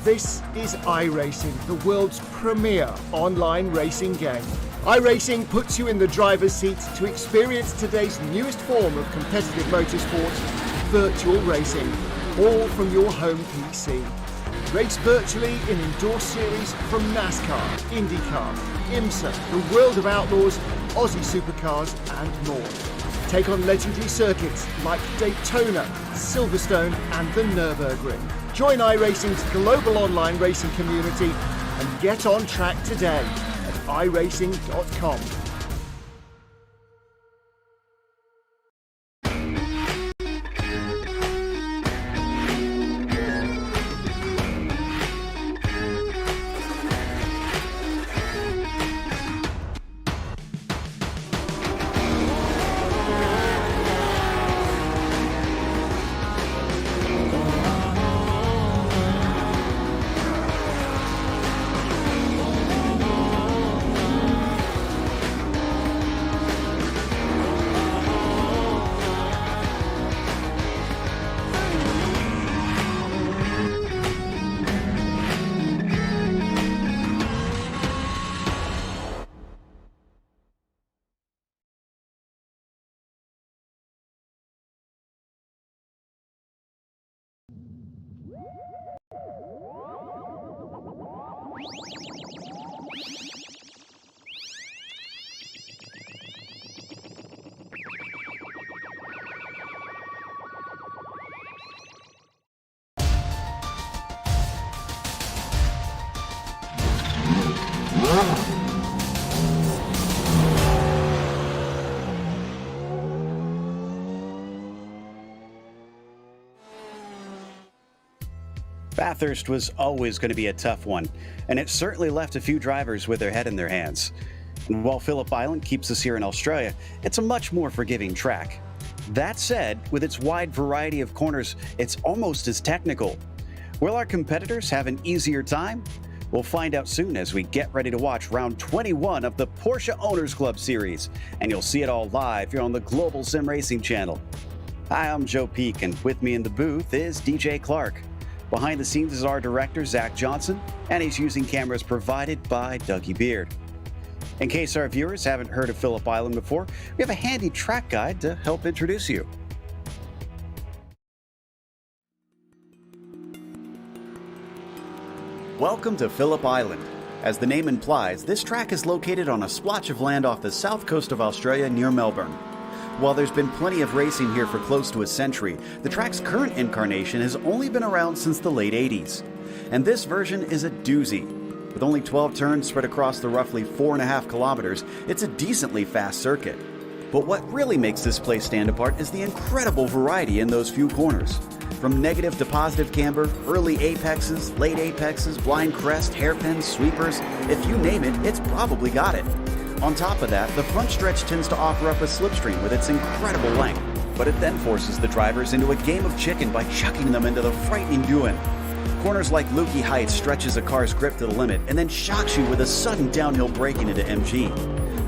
This is iRacing, the world's premier online racing game. iRacing puts you in the driver's seat to experience today's newest form of competitive motorsport, virtual racing, all from your home PC. Race virtually in enduro series from NASCAR, IndyCar, IMSA, the World of Outlaws, Aussie Supercars and more. Take on legendary circuits like Daytona, Silverstone and the Nürburgring. Join iRacing's global online racing community and get on track today at iRacing.com. Bathurst was always going to be a tough one, and it certainly left a few drivers with their head in their hands. And while Phillip Island keeps us here in Australia, it's a much more forgiving track. That said, with its wide variety of corners, it's almost as technical. Will our competitors have an easier time? We'll find out soon as we get ready to watch round 21 of the Porsche Owners Club Series, and you'll see it all live here on the Global Sim Racing Channel. Hi, I'm Joe Peak, and with me in the booth is DJ Clark. Behind the scenes is our director, Zach Johnson, and he's using cameras provided by Dougie Beard. In case our viewers haven't heard of Phillip Island before, we have a handy track guide to help introduce you. Welcome to Phillip Island. As the name implies, this track is located on a splotch of land off the south coast of Australia near Melbourne. While there's been plenty of racing here for close to a century, the track's current incarnation has only been around since the late 80s. And this version is a doozy. With only 12 turns spread across the roughly 4.5 kilometers, it's a decently fast circuit. But what really makes this place stand apart is the incredible variety in those few corners. From negative to positive camber, early apexes, late apexes, blind crest, hairpins, sweepers, if you name it, it's probably got it. On top of that, the front stretch tends to offer up a slipstream with its incredible length, but it then forces the drivers into a game of chicken by chucking them into the frightening Ewan. Corners like Lukey Heights stretches a car's grip to the limit and then shocks you with a sudden downhill braking into MG.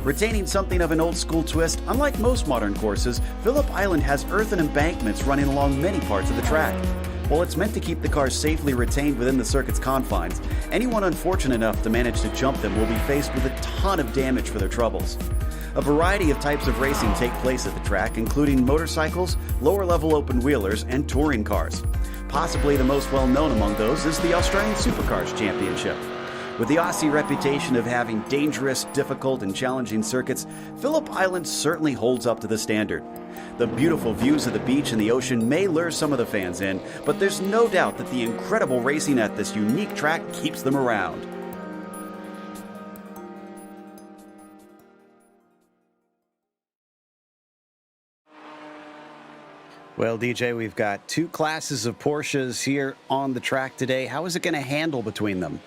Retaining something of an old-school twist, unlike most modern courses, Phillip Island has earth and embankments running along many parts of the track. While it's meant to keep the cars safely retained within the circuit's confines, anyone unfortunate enough to manage to jump them will be faced with a ton of damage for their troubles. A variety of types of racing take place at the track, including motorcycles, lower-level open-wheelers, and touring cars. Possibly the most well-known among those is the Australian Supercars Championship. With the Aussie reputation of having dangerous, difficult, and challenging circuits, Phillip Island certainly holds up to the standard. The beautiful views of the beach and the ocean may lure some of the fans in, but there's no doubt that the incredible racing at this unique track keeps them around. Well, DJ, we've got two classes of Porsches here on the track today. How is it going to handle between them?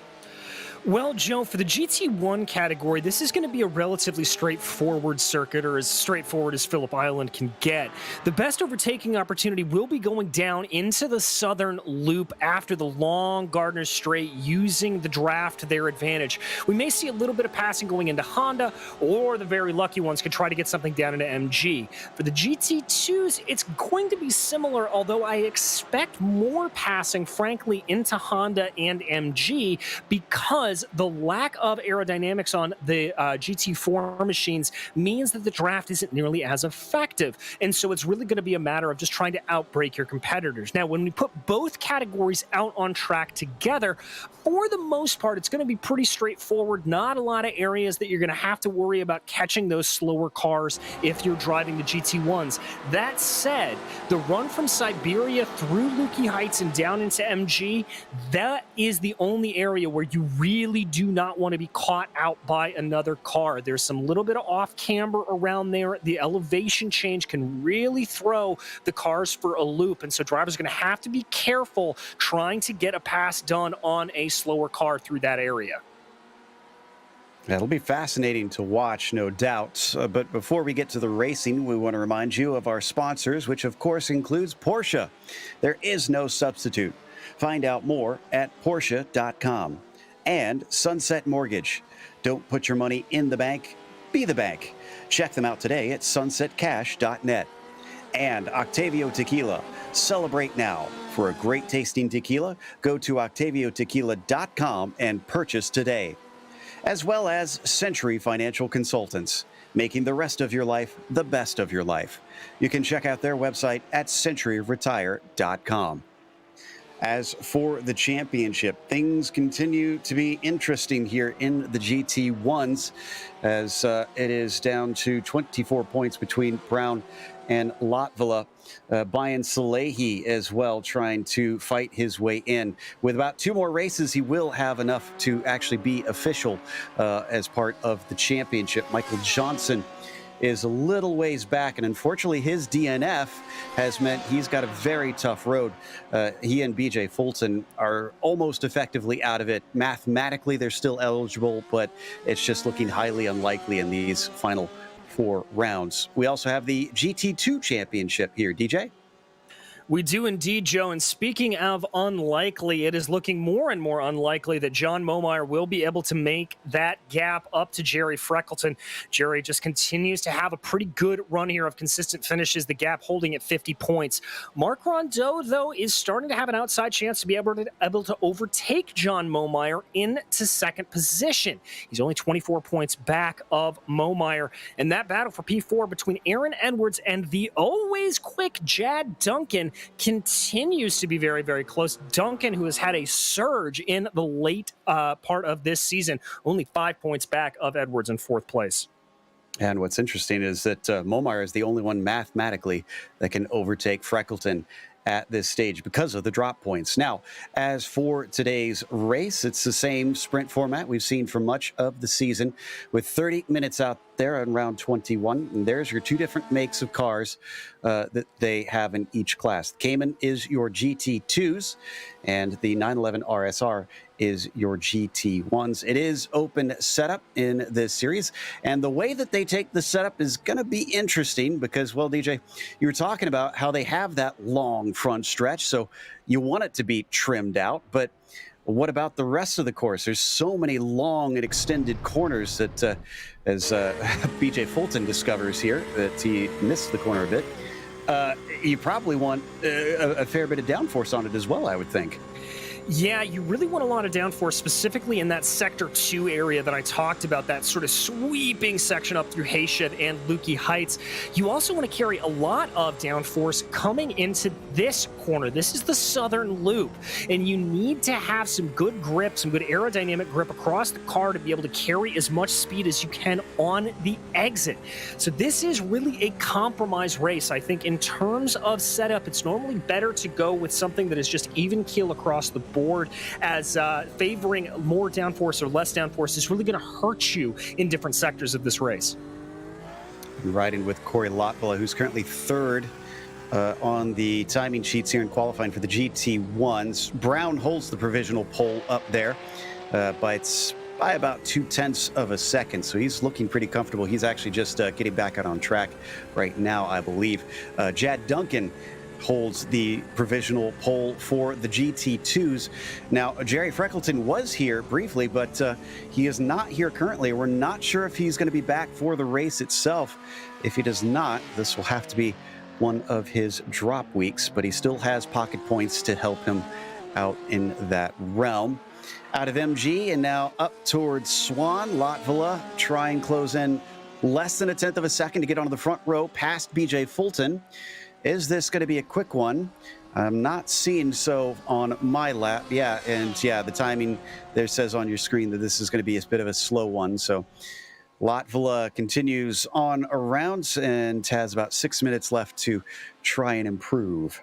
Well, Joe, for the GT1 category, this is going to be a relatively straightforward circuit, or as straightforward as Phillip Island can get. The best overtaking opportunity will be going down into the southern loop after the long Gardner Straight, using the draft to their advantage. We may see a little bit of passing going into Honda, or the very lucky ones could try to get something down into MG. For the GT2s, it's going to be similar, although I expect more passing, frankly, into Honda and MG, because the lack of aerodynamics on the GT4 machines means that the draft isn't nearly as effective. And so it's really going to be a matter of just trying to outbrake your competitors. Now, when we put both categories out on track together, for the most part, it's going to be pretty straightforward. Not a lot of areas that you're going to have to worry about catching those slower cars if you're driving the GT1s. That said, the run from Siberia through Lukey Heights and down into MG, that is the only area where you really do not want to be caught out by another car. There's some little bit of off camber around there. The elevation change can really throw the cars for a loop, and so drivers are going to have to be careful trying to get a pass done on a slower car through that area. That'll be fascinating to watch, no doubt. But before we get to the racing, we want to remind you of our sponsors, which of course includes Porsche. There is no substitute. Find out more at Porsche.com. And Sunset Mortgage. Don't put your money in the bank, be the bank. Check them out today at sunsetcash.net. And Octavio Tequila. Celebrate now. For a great tasting tequila, go to octaviotequila.com and purchase today. As well as Century Financial Consultants, making the rest of your life the best of your life. You can check out their website at centuryretire.com. As for the championship, things continue to be interesting here in the GT1s, as it is down to 24 points between Brown and Latvala. Brian Salehi as well trying to fight his way in. With about 2 more races, he will have enough to actually be official as part of the championship. Michael Johnson is a little ways back, and unfortunately his DNF has meant he's got a very tough road. He and BJ Fulton are almost effectively out of it. Mathematically, they're still eligible, but it's just looking highly unlikely in these final 4 rounds. We also have the GT2 championship here, DJ. We do indeed, Joe. And speaking of unlikely, it is looking more and more unlikely that John Momeyer will be able to make that gap up to Jerry Freckleton. Jerry just continues to have a pretty good run here of consistent finishes, the gap holding at 50 points. Mark Rondeau, though, is starting to have an outside chance to be able to overtake John Momeyer into second position. He's only 24 points back of Momeyer. And that battle for P4 between Aaron Edwards and the always quick Jad Duncan continues to be very, very close. Duncan, who has had a surge in the late part of this season, only 5 points back of Edwards in fourth place. And what's interesting is that Momeyer is the only one mathematically that can overtake Freckleton at this stage because of the drop points. Now, as for today's race, it's the same sprint format we've seen for much of the season with 30 minutes out there on round 21. And there's your 2 different makes of cars that they have in each class. Cayman is your GT2s and the 911 RSR is your GT1s. It is open setup in this series, and the way that they take the setup is going to be interesting because, well, DJ, you were talking about how they have that long front stretch, so you want it to be trimmed out, but what about the rest of the course? There's so many long and extended corners that, as BJ Fulton discovers here, that he missed the corner a bit. You probably want a fair bit of downforce on it as well, I would think. Yeah, you really want a lot of downforce, specifically in that Sector 2 area that I talked about, that sort of sweeping section up through Hayshed and Lukey Heights. You also want to carry a lot of downforce coming into this corner. This is the southern loop, and you need to have some good grip, some good aerodynamic grip across the car to be able to carry as much speed as you can on the exit. So this is really a compromise race. I think in terms of setup, it's normally better to go with something that is just even keel across the board, as favoring more downforce or less downforce is really going to hurt you in different sectors of this race. Riding with Corey Lotvala, who's currently third on the timing sheets here in qualifying for the GT1s. Brown holds the provisional pole up there by about 0.2 of a second, so he's looking pretty comfortable. He's actually just getting back out on track right now, I believe. Jad Duncan holds the provisional pole for the GT2s. Now, Jerry Freckleton was here briefly, but he is not here currently. We're not sure if he's going to be back for the race itself. If he does not, this will have to be one of his drop weeks, but he still has pocket points to help him out in that realm. Out of MG and now up towards Swan, Latvala try and close in less than 1/10 of a second to get onto the front row past BJ Fulton. Is this going to be a quick one? I'm not seeing so on my lap. Yeah, and yeah, the timing there says on your screen that this is going to be a bit of a slow one. So Latvala continues on around and has about 6 minutes left to try and improve.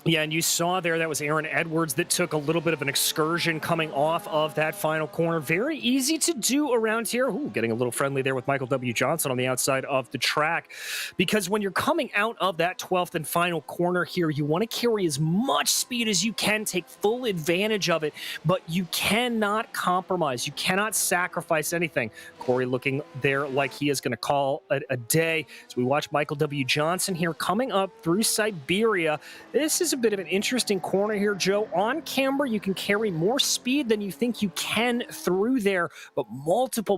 Yeah, and you saw there that was Aaron Edwards that took a little bit of an excursion coming off of that final corner. Very easy to do around here. Ooh, getting a little friendly there with Michael W. Johnson on the outside of the track. Because when you're coming out of that 12th and final corner here, you want to carry as much speed as you can, take full advantage of it, but you cannot compromise. You cannot sacrifice anything. Corey looking there like he is going to call it a day. So we watch Michael W. Johnson here coming up through Siberia. This is a bit of an interesting corner here, Joe. On camera, you can carry more speed than you think you can through there, but multiple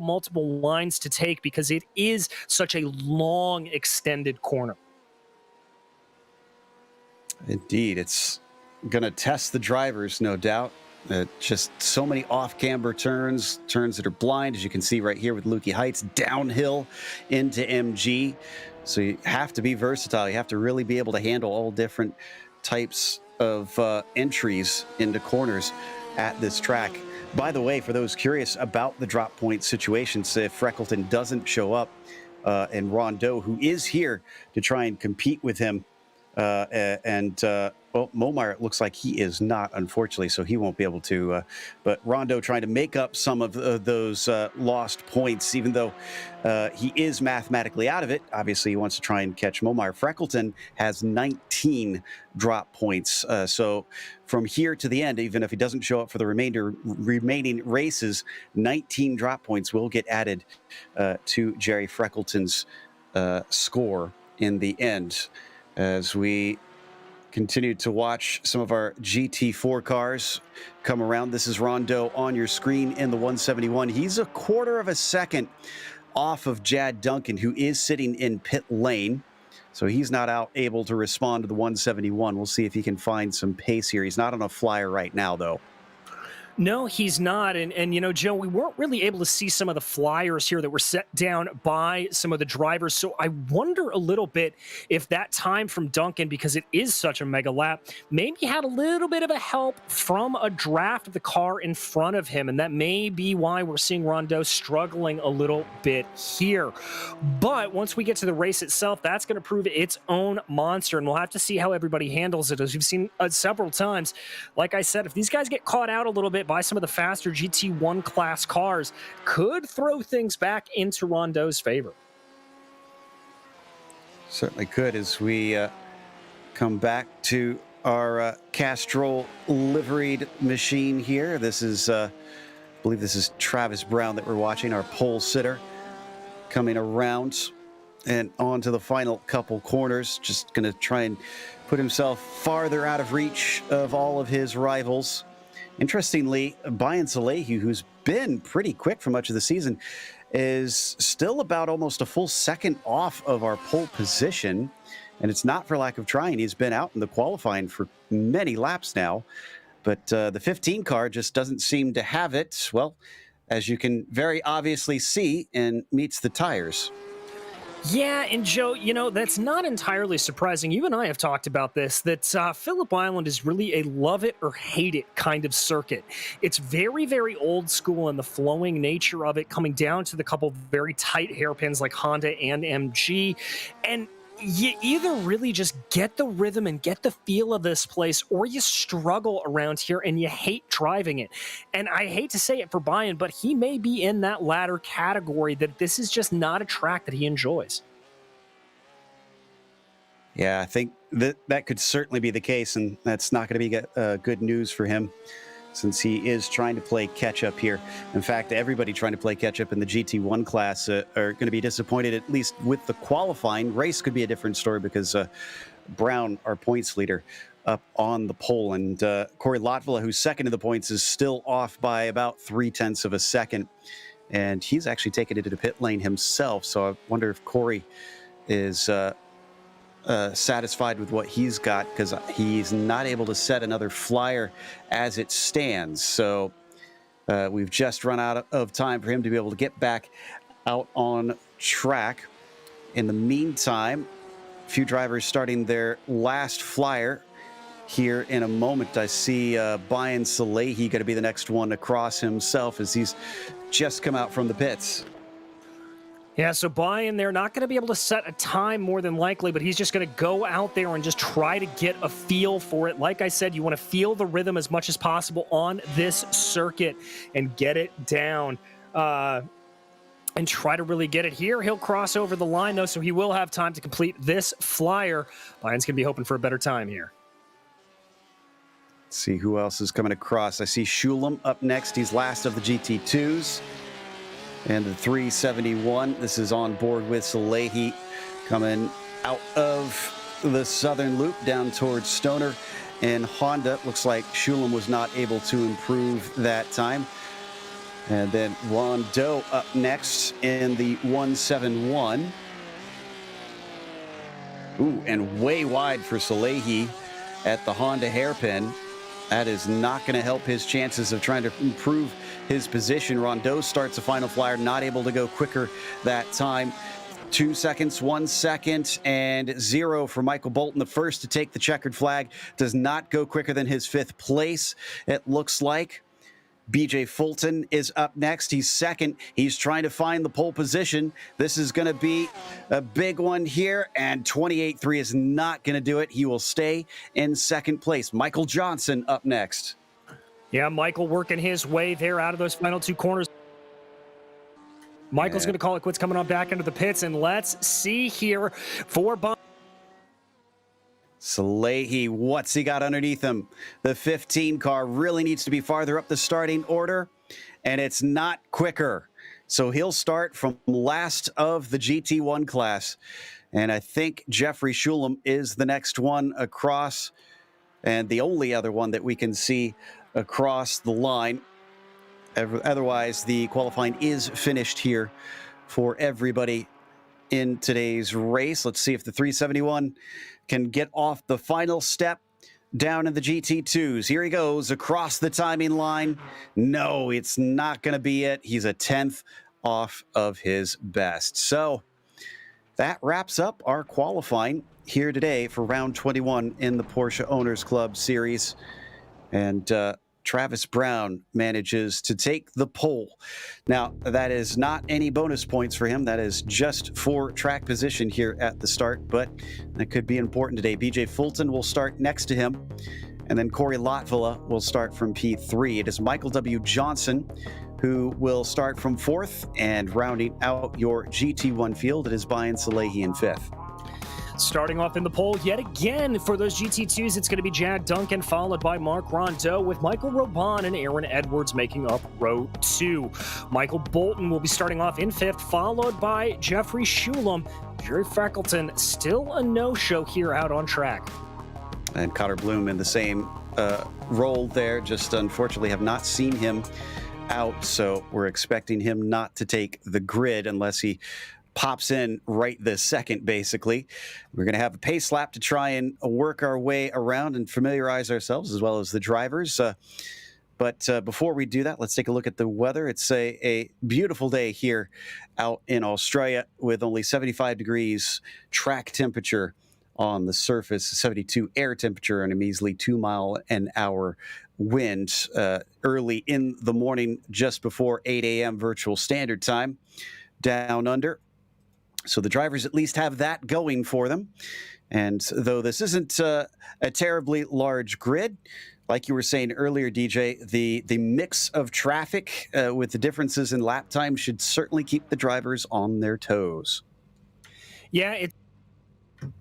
lines to take because it is such a long, extended corner. Indeed, it's going to test the drivers, no doubt. Just so many off-camber turns that are blind, as you can see right here with Lukey Heights, downhill into MG. So you have to be versatile. You have to really be able to handle all different types of entries into corners at this track. By the way, for those curious about the drop point situations, if Freckleton doesn't show up and Rondeau, who is here to try and compete with him Well, Momar, it looks like he is not, unfortunately, so he won't be able to. But Rondo trying to make up some of those lost points, even though he is mathematically out of it. Obviously, he wants to try and catch Momar. Freckleton has 19 drop points. So from here to the end, even if he doesn't show up for the remaining races, 19 drop points will get added to Jerry Freckleton's score in the end. As we continue to watch some of our GT4 cars come around. This is Rondo on your screen in the 171. He's a quarter of a second off of Jad Duncan, who is sitting in pit lane. So he's not able to respond to the 171. We'll see if he can find some pace here. He's not on a flyer right now, though. No, he's not. And, you know, Joe, we weren't really able to see some of the flyers here that were set down by some of the drivers. So I wonder a little bit if that time from Duncan, because it is such a mega lap, maybe had a little bit of a help from a draft of the car in front of him. And that may be why we're seeing Rondo struggling a little bit here. But once we get to the race itself, that's going to prove its own monster. And we'll have to see how everybody handles it. As we've seen several times, like I said, if these guys get caught out a little bit by some of the faster GT1 class cars, could throw things back into Rondo's favor. Certainly could, as we come back to our Castrol liveried machine here. This is, I believe this is Travis Brown that we're watching, our pole sitter, coming around and on to the final couple corners. Just going to try and put himself farther out of reach of all of his rivals. Interestingly, Bayan Salehi, who's been pretty quick for much of the season, is still about almost a full second off of our pole position. And it's not for lack of trying. He's been out in the qualifying for many laps now. But the 15 car just doesn't seem to have it, well, as you can very obviously see, and meets the tires. Yeah, and Joe, you know, that's not entirely surprising. You and I have talked about this, that Phillip Island is really a love it or hate it kind of circuit. It's very, very old school in the flowing nature of it, coming down to the couple very tight hairpins like Honda and MG. And you either really just get the rhythm and get the feel of this place, or you struggle around here and you hate driving it. And I hate to say it for Bayan, but he may be in that latter category, that this is just not a track that he enjoys. Yeah, I think that could certainly be the case, and that's not going to be good news for him, since he is trying to play catch-up here. In fact, everybody trying to play catch-up in the GT1 class are going to be disappointed, at least with the qualifying. Race could be a different story, because Brown, our points leader, up on the pole. And Corey Lotvilla, who's second in the points, is still off by about 0.3 of a second. And he's actually taken it to the pit lane himself. So I wonder if Corey is satisfied with what he's got, because he's not able to set another flyer as it stands. So we've just run out of time for him to be able to get back out on track. In the meantime, a few drivers starting their last flyer here in a moment. I see Bayan Salehi going to be the next one across himself, as he's just come out from the pits. Yeah, so Bayan, they're not going to be able to set a time more than likely, but he's just going to go out there and just try to get a feel for it. Like I said, you want to feel the rhythm as much as possible on this circuit and get it down and try to really get it here. He'll cross over the line, though, so he will have time to complete this flyer. Bayan's going to be hoping for a better time here. Let's see who else is coming across. I see Shulam up next. He's last of the GT2s. And the 371, this is on board with Salehi, coming out of the southern loop down towards Stoner. And Honda, looks like Shulam was not able to improve that time. And then Rondo up next in the 171. Ooh, and way wide for Salehi at the Honda hairpin. That is not going to help his chances of trying to improve his position. Rondo starts the final flyer, not able to go quicker that time. 2 seconds, 1 second, and 0 for Michael Bolton, the first to take the checkered flag. Does not go quicker than his 5th place, it looks like. BJ Fulton is up next. He's second. He's trying to find the pole position. This is going to be a big one here, and 28.3 is not going to do it. He will stay in second place. Michael Johnson up next. Yeah, Michael working his way there out of those final two corners. Michael's going to call it quits coming on back into the pits, and let's see here for Salehi, what's he got underneath him? The 15 car really needs to be farther up the starting order, and it's not quicker. So he'll start from last of the GT1 class. And I think Jeffrey Shulam is the next one across, and the only other one that we can see across the line. Otherwise, the qualifying is finished here for everybody in today's race. Let's see if the 371 can get off the final step down in the GT2s. Here he goes across the timing line. No, it's not going to be it. He's a 10th off of his best. So that wraps up our qualifying here today for round 21 in the Porsche Owners Club Series. And Travis Brown manages to take the pole. Now, that is not any bonus points for him. That is just for track position here at the start, but that could be important today. BJ Fulton will start next to him, and then Corey Lotvilla will start from P3. It is Michael W. Johnson who will start from fourth, and rounding out your GT1 field, it is Brian Salehi in fifth. Starting off in the pole yet again for those GT2s, it's going to be Jad Duncan, followed by Mark Rondeau, with Michael Robon and Aaron Edwards making up row 2. Michael Bolton will be starting off in fifth, followed by Jeffrey Shulam. Jerry Freckleton, still a no-show here out on track. And Cotter Bloom in the same role there, just unfortunately have not seen him out, so we're expecting him not to take the grid unless he pops in right this second, basically. We're going to have a pace lap to try and work our way around and familiarize ourselves as well as the drivers. But before we do that, let's take a look at the weather. It's a beautiful day here out in Australia with only 75 degrees track temperature on the surface, 72 air temperature, and a measly 2-mile-an-hour wind early in the morning just before 8 a.m. virtual standard time down under. So the drivers at least have that going for them. And though this isn't a terribly large grid, like you were saying earlier, DJ, the mix of traffic with the differences in lap time should certainly keep the drivers on their toes. Yeah,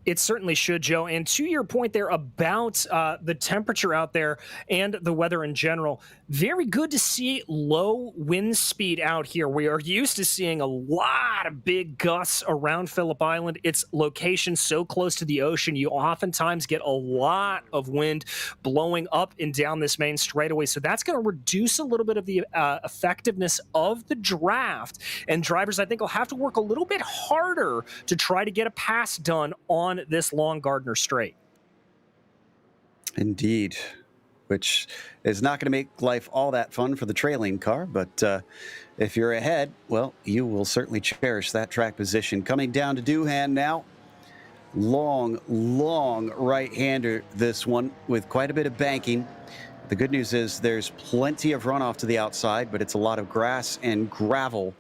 it certainly should, Joe. And to your point there about the temperature out there and the weather in general, very good to see low wind speed out here. We are used to seeing a lot of big gusts around Phillip Island. Its location so close to the ocean, you oftentimes get a lot of wind blowing up and down this main straightaway. So that's going to reduce a little bit of the effectiveness of the draft. And drivers, I think, will have to work a little bit harder to try to get a pass done on this long Gardner Straight. Indeed, which is not going to make life all that fun for the trailing car, but if you're ahead, well, you will certainly cherish that track position. Coming down to Doohan now. Long right-hander, this one, with quite a bit of banking. The good news is there's plenty of runoff to the outside, but it's a lot of grass and gravel.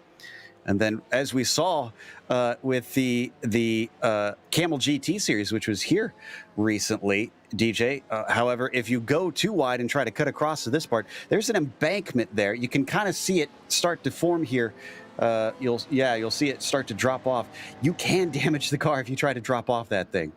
And then, as we saw with the Camel GT series, which was here recently, DJ, however, if you go too wide and try to cut across to this part, there's an embankment there. You can kind of see it start to form here. You'll see it start to drop off. You can damage the car if you try to drop off that thing.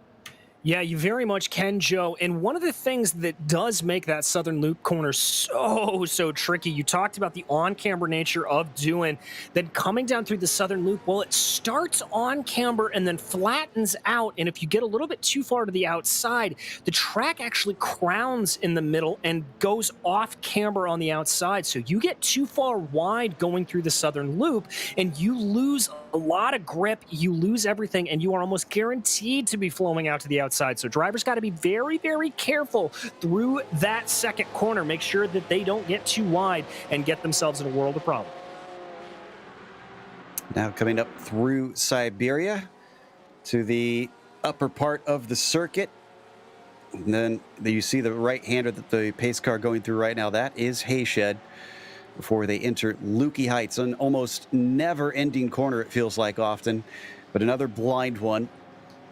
Yeah, you very much can, Joe. And one of the things that does make that Southern Loop corner so tricky, you talked about the on-camber nature of doing, then coming down through the Southern Loop, well, it starts on camber and then flattens out. And if you get a little bit too far to the outside, the track actually crowns in the middle and goes off camber on the outside. So you get too far wide going through the Southern Loop and you lose a lot of grip, you lose everything, and you are almost guaranteed to be flowing out to the outside. So drivers got to be very, very careful through that second corner. Make sure that they don't get too wide and get themselves in a world of problem. Now coming up through Siberia to the upper part of the circuit. And then you see the right-hander that the pace car going through right now. That is Hayshed. before they enter Lukey Heights, an almost never-ending corner, it feels like often, but another blind one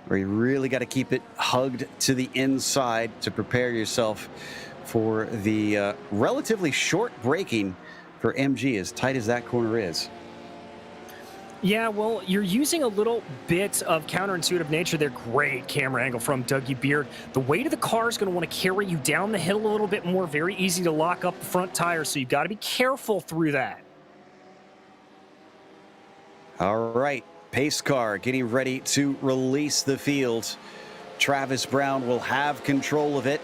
where you really got to keep it hugged to the inside to prepare yourself for the relatively short braking for MG, as tight as that corner is. Yeah, well, you're using a little bit of counterintuitive nature there. Great camera angle from Dougie Beard. The weight of the car is going to want to carry you down the hill a little bit more. Very easy to lock up the front tire, so you've got to be careful through that. All right, pace car getting ready to release the field. Travis Brown will have control of it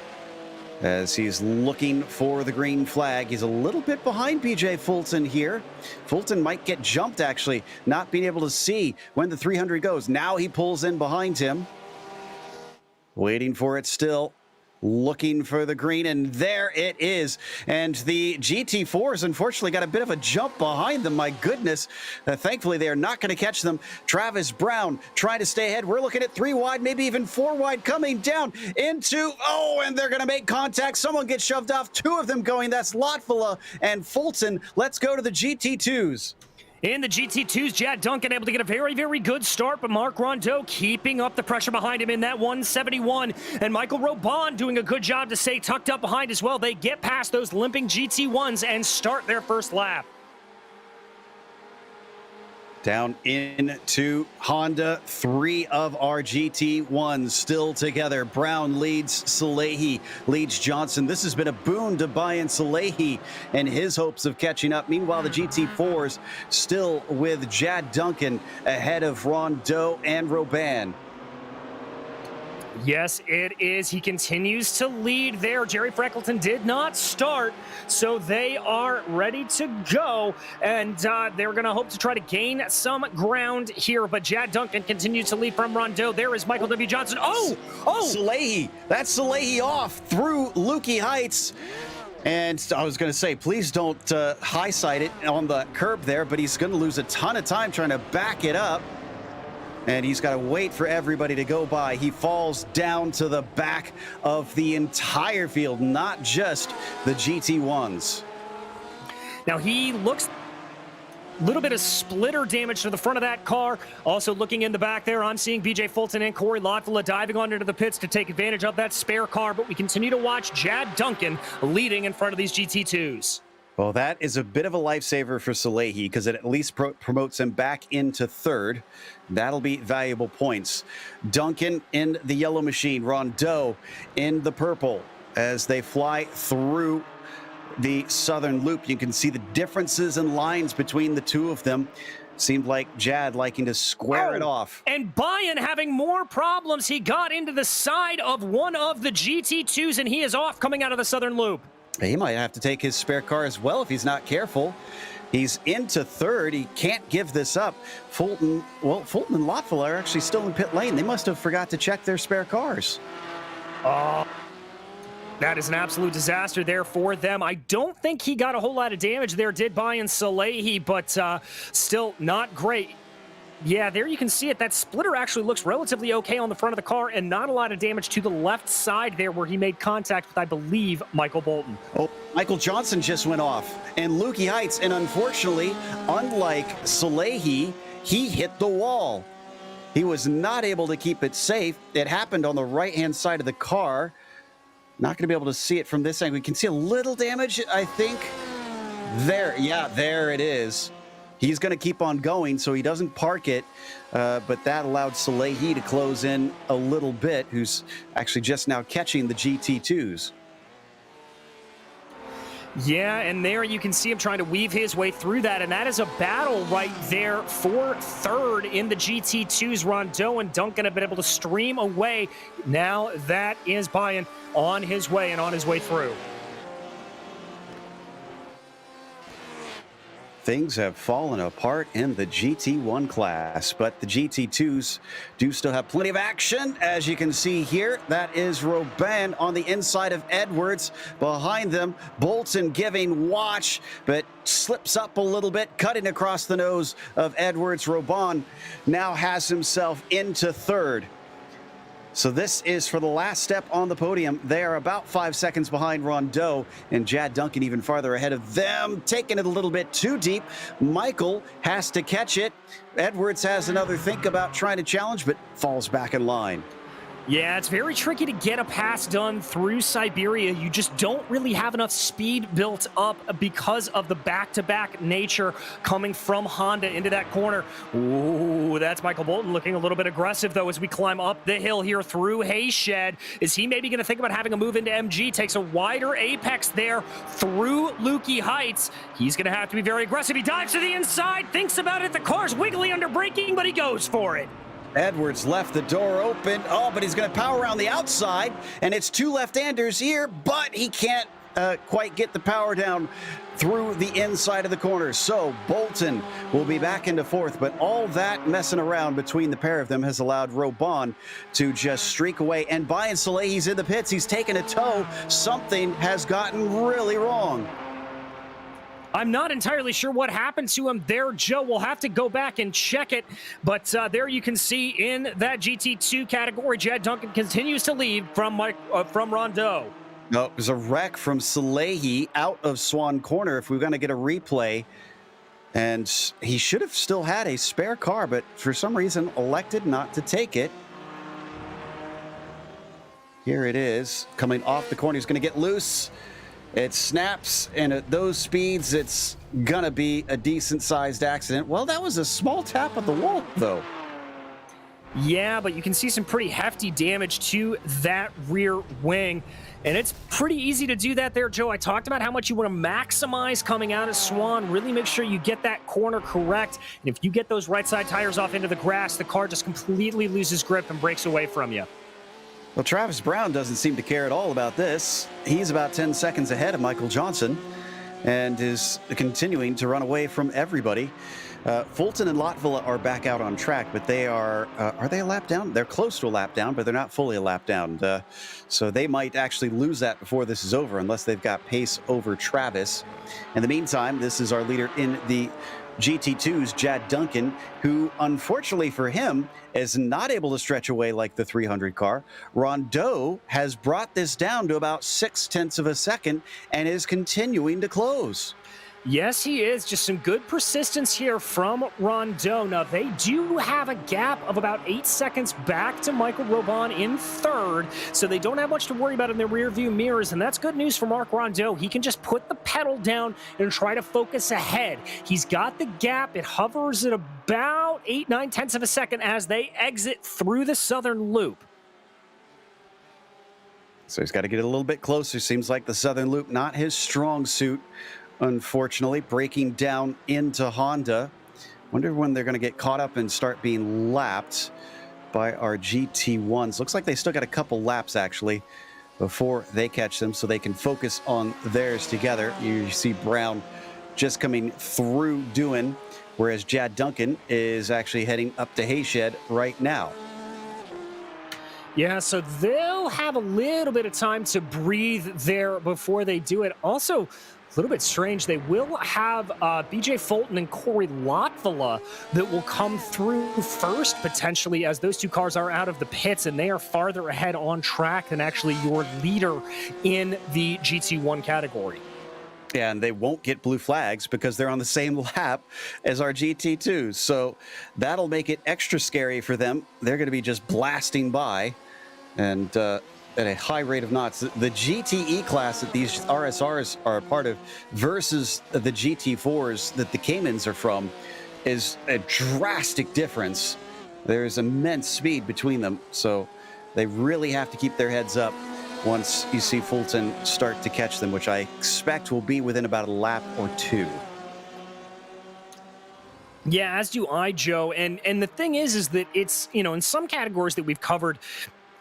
as he's looking for the green flag. He's a little bit behind PJ Fulton here. Fulton might get jumped, actually, not being able to see when the 300 goes. Now he pulls in behind him. Waiting for it still. Looking for the green, and there it is. And the GT4s unfortunately got a bit of a jump behind them. My goodness. Thankfully, they are not going to catch them. Travis Brown trying to stay ahead. We're looking at 3 wide, maybe even 4 wide, coming down into, oh, and they're going to make contact. Someone gets shoved off. 2 of them going. That's Lotfula and Fulton. Let's go to the GT2s. In the GT2s, Jad Duncan able to get a very, very good start, but Mark Rondeau keeping up the pressure behind him in that 171. And Michael Robon doing a good job to stay tucked up behind as well. They get past those limping GT1s and start their first lap. Down into Honda, 3 of our GT1s still together. Brown leads Salehi, leads Johnson. This has been a boon to Bayan Salehi and his hopes of catching up. Meanwhile, the GT4s still with Jad Duncan ahead of Rondeau and Robban. Yes, it is. He continues to lead there. Jerry Freckleton did not start, so they are ready to go, and they're going to hope to try to gain some ground here, but Jad Duncan continues to lead from Rondeau. There is Michael W. Johnson. Oh! Salehi. That's Salehi off through Lukey Heights. And I was going to say, please don't high side it on the curb there, but he's going to lose a ton of time trying to back it up. And he's got to wait for everybody to go by. He falls down to the back of the entire field, not just the GT1s. Now he looks a little bit of splitter damage to the front of that car. Also looking in the back there, I'm seeing BJ Fulton and Corey Lotfula diving on into the pits to take advantage of that spare car. But we continue to watch Jad Duncan leading in front of these GT2s. Well, that is a bit of a lifesaver for Salehi because it at least promotes him back into third. That'll be valuable points. Duncan in the yellow machine, Rondeau in the purple as they fly through the southern loop. You can see the differences in lines between the two of them. Seemed like Jad liking to square it off. And Bayan having more problems. He got into the side of one of the GT2s, and he is off coming out of the southern loop. He might have to take his spare car as well if he's not careful. He's into third. He can't give this up. Fulton and Lotfula are actually still in pit lane. They must have forgot to check their spare cars. That is an absolute disaster there for them. I don't think he got a whole lot of damage there, did Bayan Salehi, but still not great. Yeah, there you can see it. That splitter actually looks relatively okay on the front of the car, and not a lot of damage to the left side there where he made contact with, I believe, Michael Bolton. Oh, Michael Johnson just went off, and Lukey Heights, and unfortunately, unlike Salehi, he hit the wall. He was not able to keep it safe. It happened on the right-hand side of the car. Not going to be able to see it from this angle. We can see a little damage, I think. There, yeah, there it is. He's going to keep on going, so he doesn't park it, but that allowed Salehi to close in a little bit, who's actually just now catching the GT2s. Yeah, and there you can see him trying to weave his way through that, and that is a battle right there for third in the GT2s. Rondeau and Duncan have been able to stream away. Now that is Bayan on his way and on his way through. Things have fallen apart in the GT1 class, but the GT2s do still have plenty of action. As you can see here, that is Robban on the inside of Edwards. Behind them, Bolton giving watch, but slips up a little bit, cutting across the nose of Edwards. Robban now has himself into third. So this is for the last step on the podium. They are about 5 seconds behind Rondeau, and Jad Duncan even farther ahead of them, taking it a little bit too deep. Michael has to catch it. Edwards has another think about trying to challenge, but falls back in line. Yeah, it's very tricky to get a pass done through Siberia. You just don't really have enough speed built up because of the back-to-back nature coming from Honda into that corner. Ooh, that's Michael Bolton looking a little bit aggressive, though, as we climb up the hill here through Hayshed. Is he maybe going to think about having a move into MG? Takes a wider apex there through Lukey Heights. He's going to have to be very aggressive. He dives to the inside, thinks about it. The car's wiggly under braking, but he goes for it. Edwards left the door open. Oh, but he's going to power around the outside, and it's two left-handers here, but he can't quite get the power down through the inside of the corner. So Bolton will be back into fourth, but all that messing around between the pair of them has allowed Robon to just streak away. And Brian Salehi's in the pits. He's taken a tow. Something has gotten really wrong. I'm not entirely sure what happened to him there, Joe. We'll have to go back and check it. But there you can see in that GT2 category, Jad Duncan continues to lead from Rondeau. No, it was a wreck from Salehi out of Swan Corner if we're going to get a replay. And he should have still had a spare car, but for some reason elected not to take it. Here it is, coming off the corner. He's going to get loose. It snaps, and at those speeds, it's gonna be a decent-sized accident. Well, that was a small tap at the wall, though. Yeah, but you can see some pretty hefty damage to that rear wing, and it's pretty easy to do that there, Joe. I talked about how much you want to maximize coming out of Swan, really make sure you get that corner correct, and if you get those right side tires off into the grass, the car just completely loses grip and breaks away from you. Well, Travis Brown doesn't seem to care at all about this. He's about 10 seconds ahead of Michael Johnson and is continuing to run away from everybody. Fulton and Lotvilla are back out on track, but they are they a lap down? They're close to a lap down, but they're not fully a lap down. So they might actually lose that before this is over unless they've got pace over Travis. In the meantime, this is our leader in the GT2's Jad Duncan, who unfortunately for him is not able to stretch away like the 300 car. Rondeau has brought this down to about 0.6 of a second and is continuing to close. Yes, he is. Just some good persistence here from Rondeau. Now, they do have a gap of about 8 seconds back to Michael Robon in third, so they don't have much to worry about in their rearview mirrors, and that's good news for Mark Rondeau. He can just put the pedal down and try to focus ahead. He's got the gap. It hovers at about 8-9 of a second as they exit through the southern loop. So he's got to get a little bit closer. Seems like the southern loop, not his strong suit. Unfortunately, breaking down into Honda. Wonder when they're going to get caught up and start being lapped by our GT1s. Looks like they still got a couple laps, actually, before they catch them, so they can focus on theirs together. You see Brown just coming through Dewan, whereas Jad Duncan is actually heading up to Hayshed right now. Yeah, so they'll have a little bit of time to breathe there before they do it. Also, a little bit strange, they will have BJ Fulton and Corey Lotvilla that will come through first, potentially, as those two cars are out of the pits, and they are farther ahead on track than actually your leader in the GT1 category. Yeah, and they won't get blue flags because they're on the same lap as our GT2s. So that'll make it extra scary for them. They're going to be just blasting by and at a high rate of knots. The GTE class that these RSRs are a part of versus the GT4s that the Caymans are from is a drastic difference. There's immense speed between them. So they really have to keep their heads up once you see Fulton start to catch them, which I expect will be within about a lap or two. Yeah, as do I, Joe. And the thing is that it's, you know, in some categories that we've covered,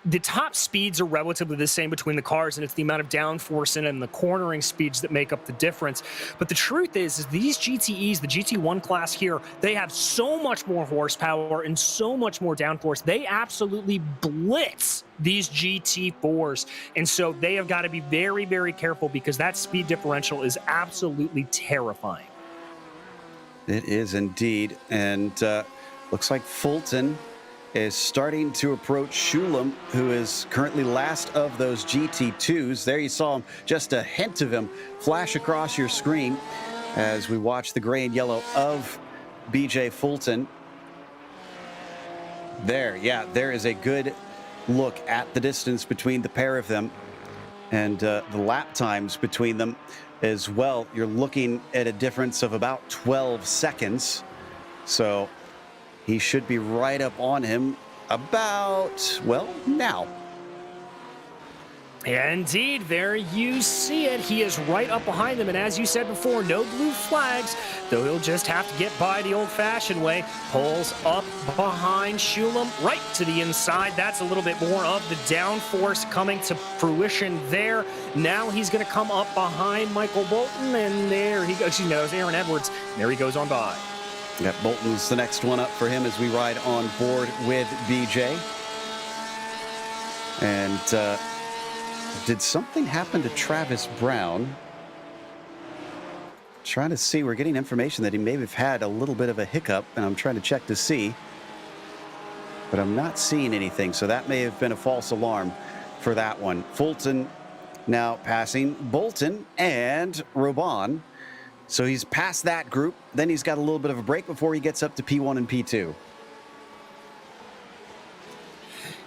the top speeds are relatively the same between the cars, and it's the amount of downforce in and the cornering speeds that make up the difference. But the truth is these GTEs, the GT1 class here, they have so much more horsepower and so much more downforce. They absolutely blitz these GT4s. And so they have got to be very, very careful because that speed differential is absolutely terrifying. It is indeed. And looks like Fulton is starting to approach Schulem, who is currently last of those GT2s. There you saw him, just a hint of him flash across your screen as we watch the gray and yellow of BJ Fulton. There, yeah, there is a good look at the distance between the pair of them and the lap times between them as well. You're looking at a difference of about 12 seconds. So he should be right up on him about, well, now. Yeah, indeed, there you see it. He is right up behind them, and as you said before, no blue flags, though he'll just have to get by the old-fashioned way. Pulls up behind Schulem, right to the inside. That's a little bit more of the downforce coming to fruition there. Now he's going to come up behind Michael Bolton, and there he goes. Excuse me, it's Aaron Edwards. There he goes on by. Yep, Bolton's the next one up for him as we ride on board with BJ. And did something happen to Travis Brown? Trying to see, we're getting information that he may have had a little bit of a hiccup, and I'm trying to check to see. But I'm not seeing anything, so that may have been a false alarm for that one. Fulton now passing Bolton and Robon. So he's past that group. Then he's got a little bit of a break before he gets up to P1 and P2.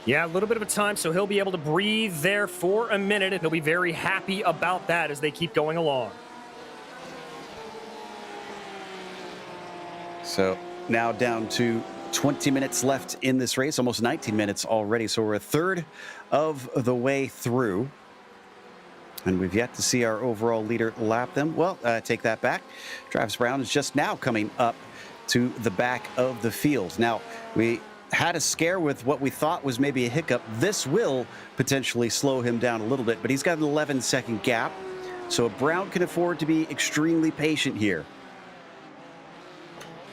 Yeah, a little bit of a time, so he'll be able to breathe there for a minute, and he'll be very happy about that as they keep going along. So now down to 20 minutes left in this race, almost 19 minutes already. So we're a third of the way through. And we've yet to see our overall leader lap them. Well, take that back. Travis Brown is just now coming up to the back of the field. Now, we had a scare with what we thought was maybe a hiccup. This will potentially slow him down a little bit, but he's got an 11-second gap. So Brown can afford to be extremely patient here.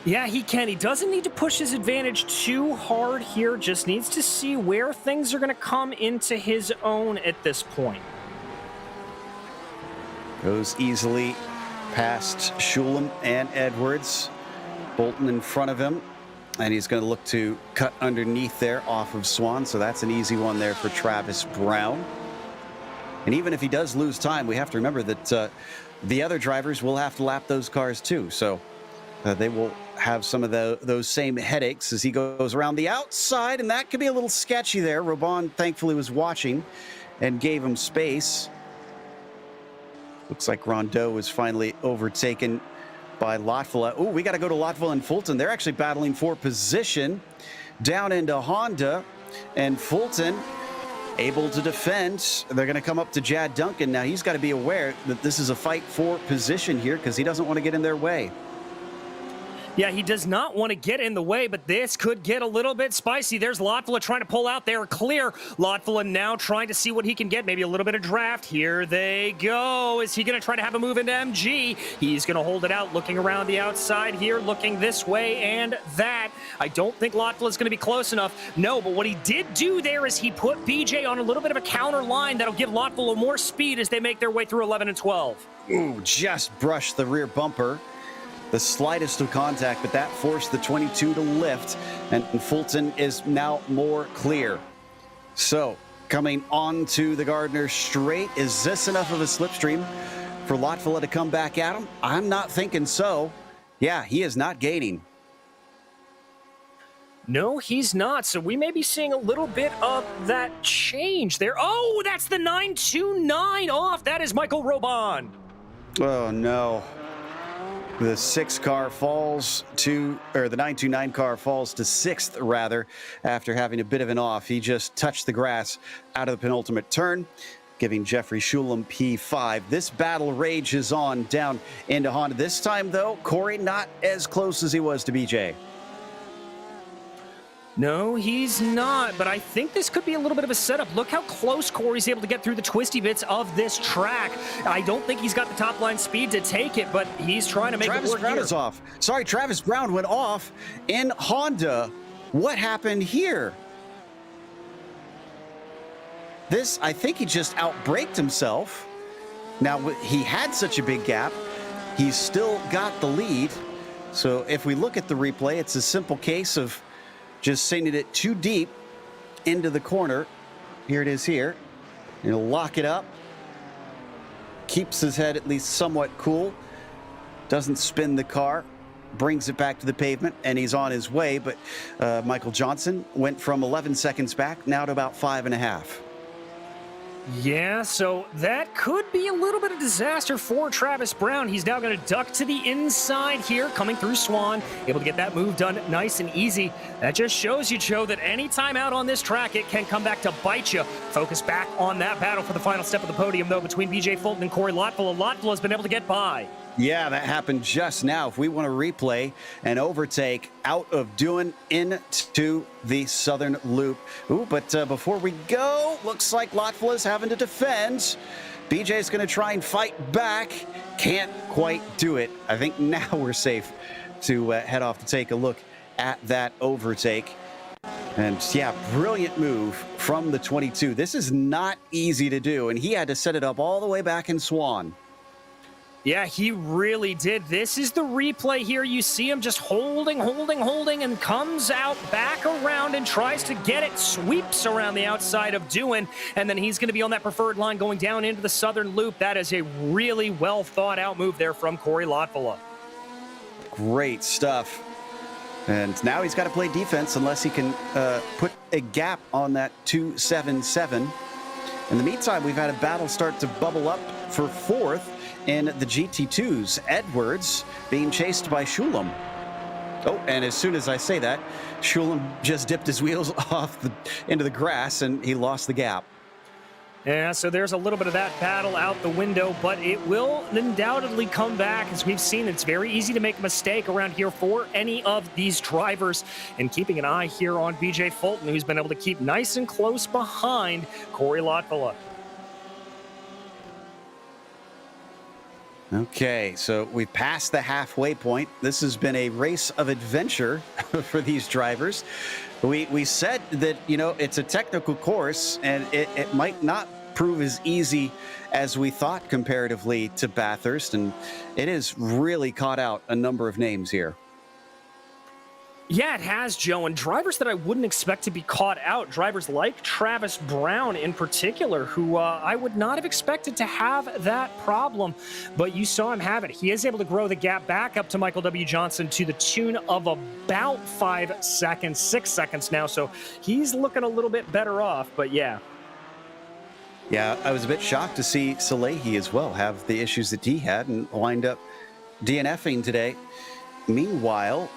Yeah, he can. He doesn't need to push his advantage too hard here. Just needs to see where things are going to come into his own at this point. Goes easily past Schulem and Edwards. Bolton in front of him. And he's going to look to cut underneath there off of Swan. So that's an easy one there for Travis Brown. And even if he does lose time, we have to remember that the other drivers will have to lap those cars too. So they will have some of those same headaches as he goes around the outside. And that could be a little sketchy there. Robon thankfully was watching and gave him space. Looks like Rondeau was finally overtaken by Lotvilla. Oh, we got to go to Lotvilla and Fulton. They're actually battling for position down into Honda. And Fulton able to defend. They're going to come up to Jad Duncan. Now, he's got to be aware that this is a fight for position here because he doesn't want to get in their way. Yeah, he does not want to get in the way, but this could get a little bit spicy. There's Lotvilla trying to pull out there clear. Lotvilla now trying to see what he can get. Maybe a little bit of draft. Here they go. Is he going to try to have a move into MG? He's going to hold it out, looking around the outside here, looking this way and that. I don't think Lotvilla is going to be close enough. No, but what he did do there is he put BJ on a little bit of a counter line that'll give Lotvilla more speed as they make their way through 11 and 12. Ooh, just brushed the rear bumper. The slightest of contact, but that forced the 22 to lift, and Fulton is now more clear. So, coming onto the Gardner straight, is this enough of a slipstream for Lotvilla to come back at him? I'm not thinking so. Yeah, he is not gaining. No, he's not. So we may be seeing a little bit of that change there. Oh, that's the 929 off. That is Michael Robon. Oh, no. The 6 car falls to, or the 929 car falls to 6th, rather, after having a bit of an off. He just touched the grass out of the penultimate turn, giving Jeffrey Schulem P5. This battle rages on down into Honda. This time, though, Corey not as close as he was to BJ. No, he's not, but I think this could be a little bit of a setup. Look how close Corey's able to get through the twisty bits of this track. I don't think he's got the top line speed to take it, but he's trying to make Travis it work Brown here. is off. Sorry, Travis Brown went off in Honda. What happened here? This, I think he just outbraked himself. Now, he had such a big gap. He's still got the lead. So if we look at the replay, it's a simple case of just sending it too deep into the corner. Here it is here. He'll lock it up. Keeps his head at least somewhat cool. Doesn't spin the car. Brings it back to the pavement, and he's on his way. But Michael Johnson went from 11 seconds back now to about 5.5. Yeah, so that could be a little bit of disaster for Travis Brown. He's now going to duck to the inside here, coming through Swan, able to get that move done nice and easy. That just shows you, Joe, that any time out on this track, it can come back to bite you. Focus back on that battle for the final step of the podium, though, between BJ Fulton and Corey Lotvilla. Lotvilla has been able to get by. Yeah, that happened just now. If we want to replay an overtake out of Dewan into the southern loop. Ooh, but before we go, looks like Lotvilla's having to defend. BJ's going to try and fight back. Can't quite do it. I think now we're safe to head off to take a look at that overtake. And yeah, brilliant move from the 22. This is not easy to do, and he had to set it up all the way back in Swan. Yeah, he really did. This is the replay here. You see him just holding, and comes out back around and tries to get it, sweeps around the outside of Dewan, and then he's going to be on that preferred line going down into the southern loop. That is a really well thought out move there from Corey Lotvilla. Great stuff. And now he's got to play defense unless he can put a gap on that 277. In the meantime, we've had a battle start to bubble up for fourth in the GT2s. Edwards being chased by Shulam. Oh, and as soon as I say that, Shulam just dipped his wheels off into the grass, and he lost the gap. Yeah, so there's a little bit of that battle out the window, but it will undoubtedly come back. As we've seen, it's very easy to make a mistake around here for any of these drivers. And keeping an eye here on BJ Fulton, who's been able to keep nice and close behind Corey Lotvilla. Okay, so we've passed the halfway point. This has been a race of adventure for these drivers. We said that, you know, it's a technical course, and it might not prove as easy as we thought comparatively to Bathurst, and it has really caught out a number of names here. Yeah, it has, Joe, and drivers that I wouldn't expect to be caught out, drivers like Travis Brown in particular, who I would not have expected to have that problem, but you saw him have it. He is able to grow the gap back up to Michael W. Johnson to the tune of about 5 seconds, 6 seconds now, so he's looking a little bit better off, but yeah. Yeah, I was a bit shocked to see Salehi as well have the issues that he had and wind up DNFing today. Meanwhile,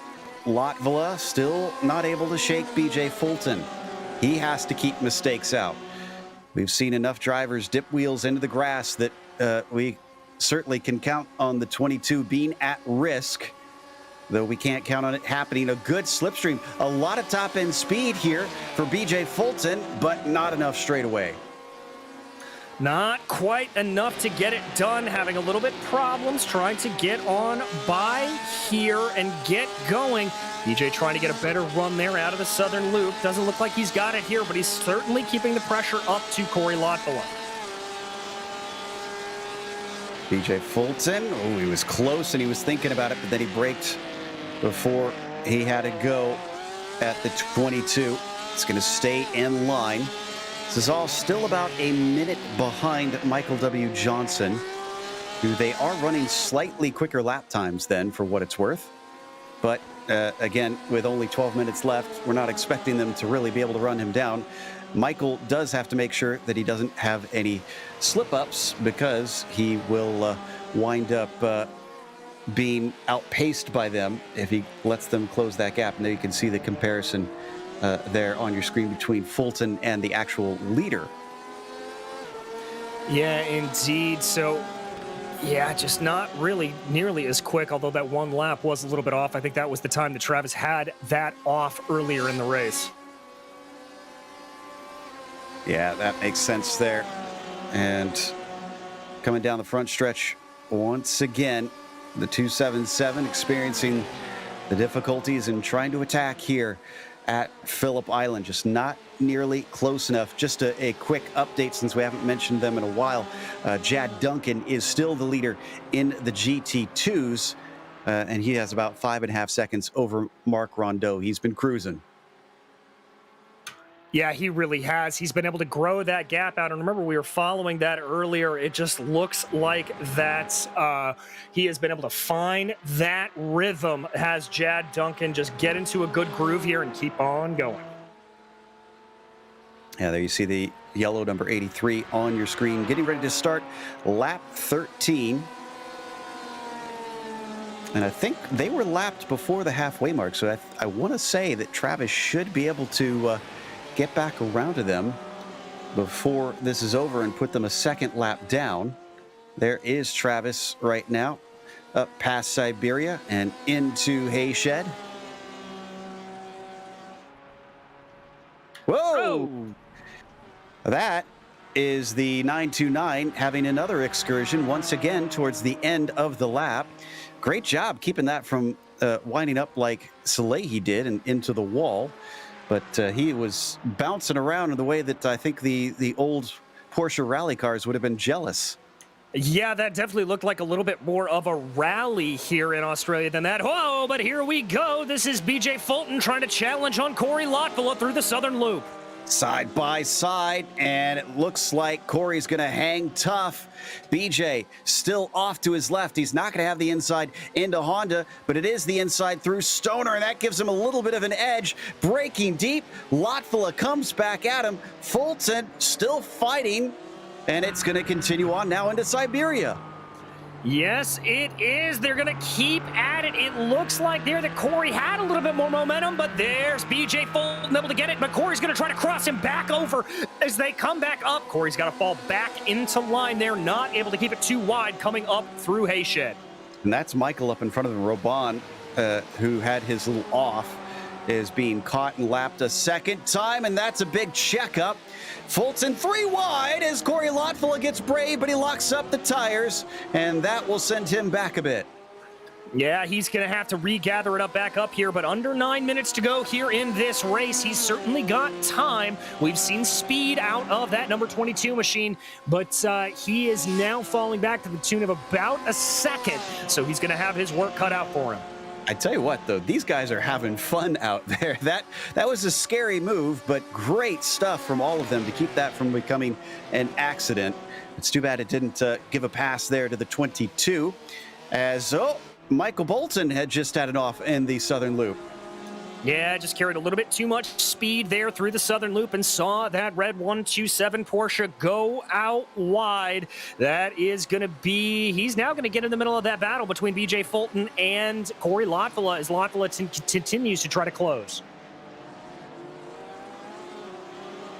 Lotvilla still not able to shake BJ Fulton. He has to keep mistakes out. We've seen enough drivers dip wheels into the grass that we certainly can count on the 22 being at risk, though we can't count on it happening. A good slipstream, a lot of top end speed here for BJ Fulton, but not enough straight away. Not quite enough to get it done, having a little bit problems trying to get on by here and get going. BJ trying to get a better run there out of the southern loop. Doesn't look like he's got it here, but he's certainly keeping the pressure up to Corey Lotvilla. BJ Fulton, oh, he was close and he was thinking about it, but then he braked before he had to go at the 22. It's going to stay in line. This is all still about a minute behind Michael W. Johnson, who they are running slightly quicker lap times then, for what it's worth. But again, with only 12 minutes left, we're not expecting them to really be able to run him down. Michael does have to make sure that he doesn't have any slip-ups, because he will wind up being outpaced by them if he lets them close that gap. And there you can see the comparison there on your screen between Fulton and the actual leader. Yeah, indeed. So, yeah, just not really nearly as quick, although that one lap was a little bit off. I think that was the time that Travis had that off earlier in the race. Yeah, that makes sense there. And coming down the front stretch once again, the 277 experiencing the difficulties and trying to attack here at Phillip Island, just not nearly close enough. Just a quick update, since we haven't mentioned them in a while. Jad Duncan is still the leader in the GT2s, and he has about 5.5 seconds over Mark Rondeau. He's been cruising. Yeah, he really has. He's been able to grow that gap out. And remember, we were following that earlier. It just looks like that he has been able to find that rhythm. Has Jad Duncan just get into a good groove here and keep on going. Yeah, there you see the yellow number 83 on your screen. Getting ready to start lap 13. And I think they were lapped before the halfway mark. So I want to say that Travis should be able to get back around to them before this is over and put them a second lap down. There is Travis right now, up past Siberia and into Hayshed. Whoa! That is the 929 having another excursion once again towards the end of the lap. Great job keeping that from winding up like Salehi did and into the wall. But he was bouncing around in the way that I think the old Porsche rally cars would have been jealous. Yeah, that definitely looked like a little bit more of a rally here in Australia than that. Whoa, but here we go. This is BJ Fulton trying to challenge on Corey Lotvilla through the Southern Loop. Side by side, and it looks like Corey's going to hang tough. BJ still off to his left. He's not going to have the inside into Honda, but it is the inside through Stoner, and that gives him a little bit of an edge. Breaking deep, Lotvilla comes back at him. Fulton still fighting, and it's going to continue on now into Siberia. Yes, it is. They're going to keep at it. It looks like there that Corey had a little bit more momentum, but there's BJ Fulton able to get it, but Corey's going to try to cross him back over as they come back up. Corey's got to fall back into line there, not able to keep it too wide coming up through Hayshed. And that's Michael up in front of him. Robon, who had his little off, is being caught and lapped a second time, and that's a big checkup. Fulton 3 wide as Corey Lotvilla gets brave, but he locks up the tires, and that will send him back a bit. Yeah, he's going to have to regather it up back up here, but under 9 minutes to go here in this race. He's certainly got time. We've seen speed out of that number 22 machine, but he is now falling back to the tune of about a second, so he's going to have his work cut out for him. I tell you what, though, these guys are having fun out there. That was a scary move, but great stuff from all of them to keep that from becoming an accident. It's too bad it didn't give a pass there to the 22, as Michael Bolton had just had it off in the Southern Loop. Yeah, just carried a little bit too much speed there through the Southern Loop and saw that red 127 Porsche go out wide. That is going to be, he's now going to get in the middle of that battle between BJ Fulton and Corey Lotvilla as Lotvilla continues to try to close.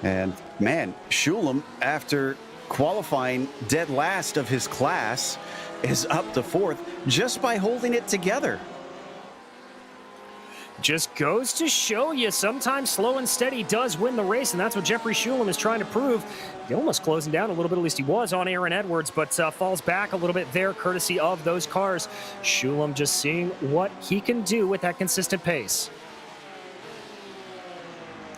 And man, Schulem, after qualifying dead last of his class, is up to fourth just by holding it together. Just goes to show you sometimes slow and steady does win the race, and that's what Jeffrey Schulem is trying to prove. He almost closing down a little bit, at least he was on Aaron Edwards, but falls back a little bit there courtesy of those cars. Schulem just seeing what he can do with that consistent pace.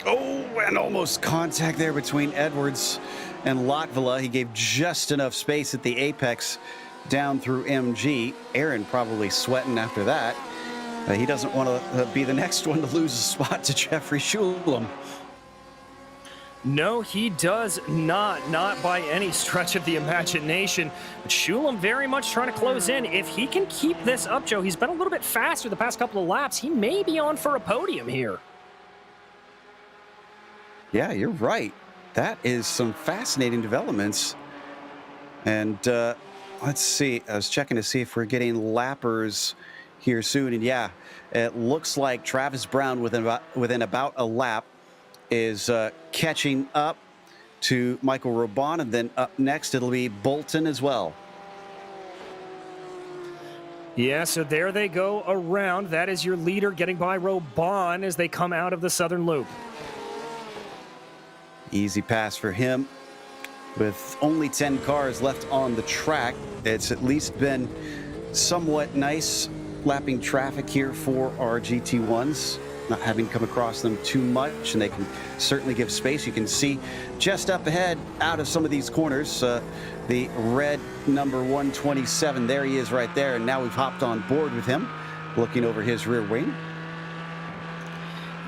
Oh, and almost contact there between Edwards and Lotvilla. He gave just enough space at the apex down through MG. Aaron probably sweating after that. He doesn't want to be the next one to lose a spot to Jeffrey Schulem. No, he does not by any stretch of the imagination. But Schulem very much trying to close in. If he can keep this up, Joe, he's been a little bit faster the past couple of laps. He may be on for a podium here. Yeah, you're right. That is some fascinating developments. And let's see. I was checking to see if we're getting lappers here soon, and yeah, it looks like Travis Brown within about a lap is catching up to Michael Robon, and then up next it'll be Bolton as well. Yeah, so there they go around. That is your leader getting by Robon as they come out of the Southern Loop. Easy pass for him. With only 10 cars left on the track, it's at least been somewhat nice lapping traffic here for our GT1s, not having come across them too much, and they can certainly give space. You can see just up ahead out of some of these corners the red number 127. There he is right there, and now we've hopped on board with him, looking over his rear wing.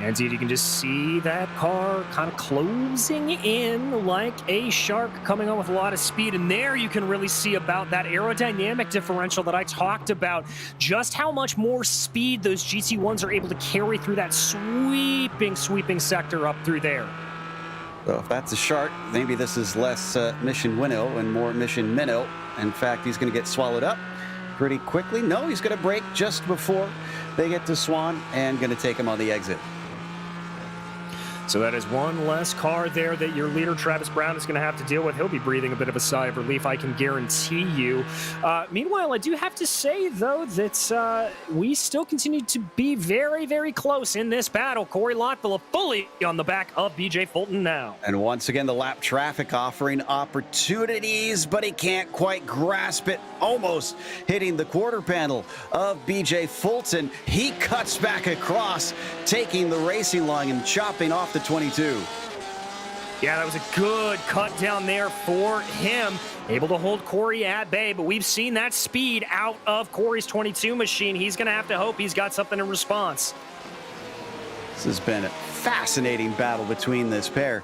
Indeed, you can just see that car kind of closing in like a shark, coming on with a lot of speed. And there you can really see about that aerodynamic differential that I talked about, just how much more speed those GT1s are able to carry through that sweeping sector up through there. So if that's a shark, maybe this is less mission winnow and more mission minnow. In fact, he's going to get swallowed up pretty quickly. No, he's going to break just before they get to Swan and going to take him on the exit. So that is one less car there that your leader, Travis Brown, is going to have to deal with. He'll be breathing a bit of a sigh of relief, I can guarantee you. Meanwhile, I do have to say, though, that we still continue to be very, very close in this battle. Corey Lotvilla fully on the back of BJ Fulton now. And once again, the lap traffic offering opportunities, but he can't quite grasp it. Almost hitting the quarter panel of BJ Fulton. He cuts back across, taking the racing line and chopping off the 22. Yeah, that was a good cut down there for him. Able to hold Corey at bay, but we've seen that speed out of Corey's 22 machine. He's going to have to hope he's got something in response. This has been a fascinating battle between this pair.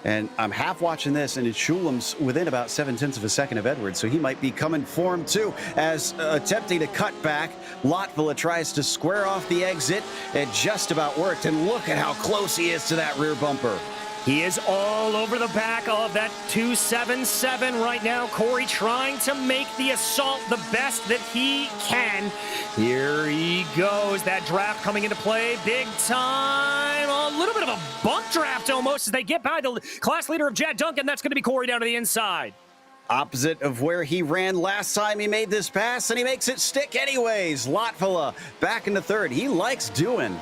And I'm half watching this, and Schulem's within about 0.7 of a second of Edwards, so he might be coming for him too. As attempting to cut back, Lotvilla tries to square off the exit. It just about worked, and look at how close he is to that rear bumper. He is all over the back of that 277 right now. Corey trying to make the assault the best that he can. Here he goes. That draft coming into play big time. A little bit of a bump draft almost as they get by the class leader of Jed Duncan. That's going to be Corey down to the inside. Opposite of where he ran last time he made this pass, and he makes it stick anyways. Lotvilla back into third. He likes doing.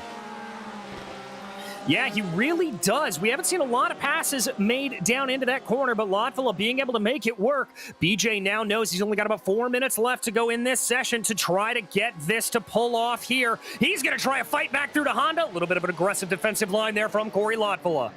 Yeah, he really does. We haven't seen a lot of passes made down into that corner, but Lotvilla being able to make it work. BJ now knows he's only got about 4 minutes left to go in this session to try to get this to pull off here. He's going to try a fight back through to Honda. A little bit of an aggressive defensive line there from Corey Lotvilla.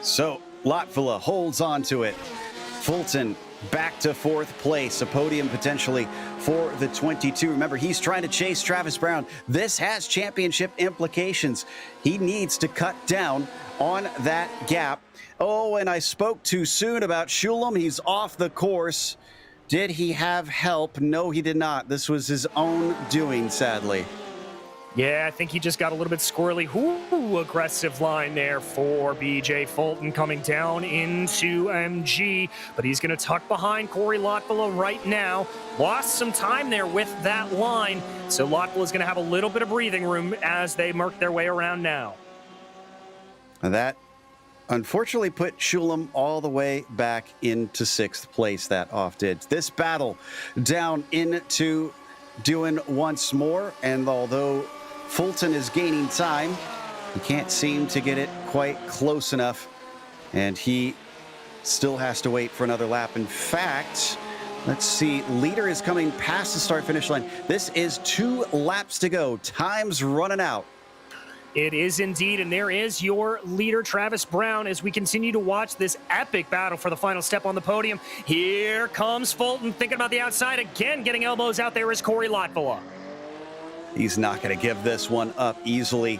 So Lotvilla holds on to it. Fulton back to fourth place, a podium potentially for the 22. Remember, he's trying to chase Travis Brown. This has championship implications. He needs to cut down on that gap. Oh, and I spoke too soon about Schulem. He's off the course. Did he have help? No, he did not. This was his own doing, sadly. Yeah, I think he just got a little bit squirrely. Ooh, aggressive line there for BJ Fulton coming down into MG, but he's going to tuck behind Corey Lotvilla right now. Lost some time there with that line, so Lotvilla is going to have a little bit of breathing room as they work their way around now. And that unfortunately put Schulem all the way back into sixth place. That off did. This battle down into doing once more, and although Fulton is gaining time, he can't seem to get it quite close enough, and he still has to wait for another lap. In fact, let's see, leader is coming past the start-finish line. This is 2 laps to go. Time's running out. It is indeed, and there is your leader, Travis Brown, as we continue to watch this epic battle for the final step on the podium. Here comes Fulton, thinking about the outside again, getting elbows out there is Corey Lotvilla. He's not going to give this one up easily.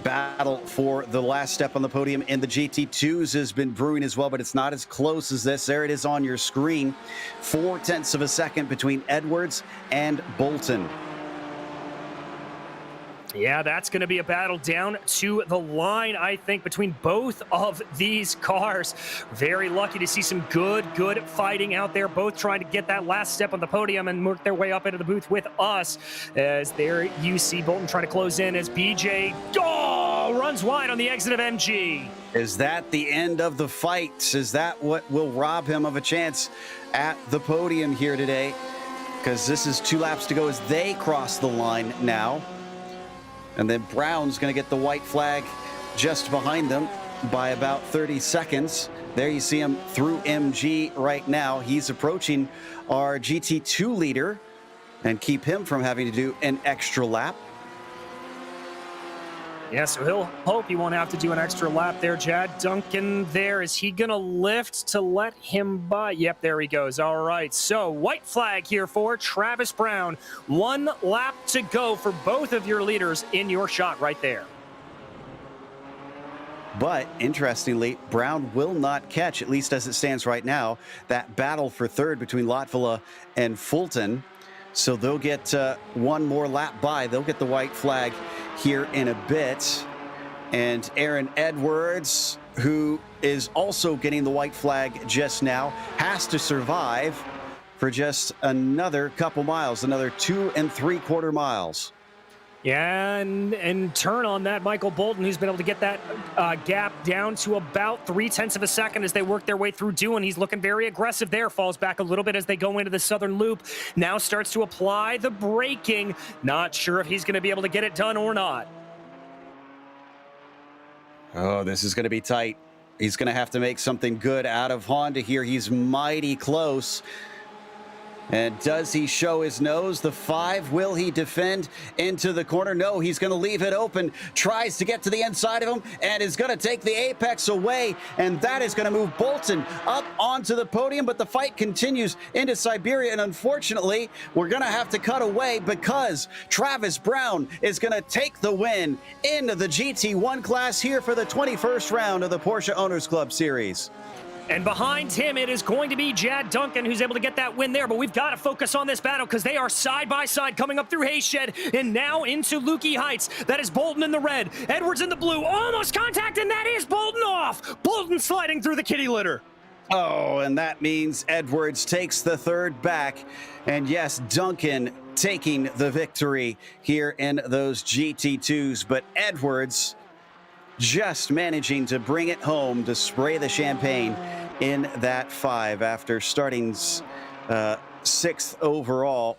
Battle for the last step on the podium in the GT2s has been brewing as well, but it's not as close as this. There it is on your screen. 0.4 of a second between Edwards and Bolton. Yeah, that's going to be a battle down to the line, I think, between both of these cars. Very lucky to see some good fighting out there, both trying to get that last step on the podium and work their way up into the booth with us. As there you see Bolton trying to close in as BJ runs wide on the exit of MG. Is that the end of the fight? Is that what will rob him of a chance at the podium here today? Because this is 2 laps to go as they cross the line now. And then Brown's going to get the white flag just behind them by about 30 seconds. There you see him through MG right now. He's approaching our GT2 leader and keep him from having to do an extra lap. Yeah, so he'll hope he won't have to do an extra lap there. Jad Duncan there. Is he going to lift to let him by? Yep, there he goes. All right, so white flag here for Travis Brown. 1 lap to go for both of your leaders in your shot right there. But interestingly, Brown will not catch, at least as it stands right now, that battle for third between Latvala and Fulton. So they'll get 1 more lap by. They'll get the white flag here in a bit. And Aaron Edwards, who is also getting the white flag just now, has to survive for just another couple miles, another 2 3/4 miles. Yeah, and turn on that, Michael Bolton, who's been able to get that gap down to about 0.3 of a second as they work their way through Dewan. He's looking very aggressive there, falls back a little bit as they go into the southern loop. Now starts to apply the braking. Not sure if he's going to be able to get it done or not. Oh, this is going to be tight. He's going to have to make something good out of Honda here. He's mighty close. And does he show his nose? The 5, will he defend into the corner? No, he's going to leave it open. Tries to get to the inside of him and is going to take the apex away. And that is going to move Bolton up onto the podium. But the fight continues into Siberia. And unfortunately, we're going to have to cut away because Travis Brown is going to take the win into the GT1 class here for the 21st round of the Porsche Owners Club Series. And behind him, it is going to be Jad Duncan who's able to get that win there. But we've got to focus on this battle because they are side by side coming up through Hayshed and now into Lukey Heights. That is Bolton in the red, Edwards in the blue. Almost contact, and that is Bolton off. Bolton sliding through the kitty litter. Oh, and that means Edwards takes the third back. And yes, Duncan taking the victory here in those GT2s. But Edwards just managing to bring it home to spray the champagne in that 5 after starting 6th overall.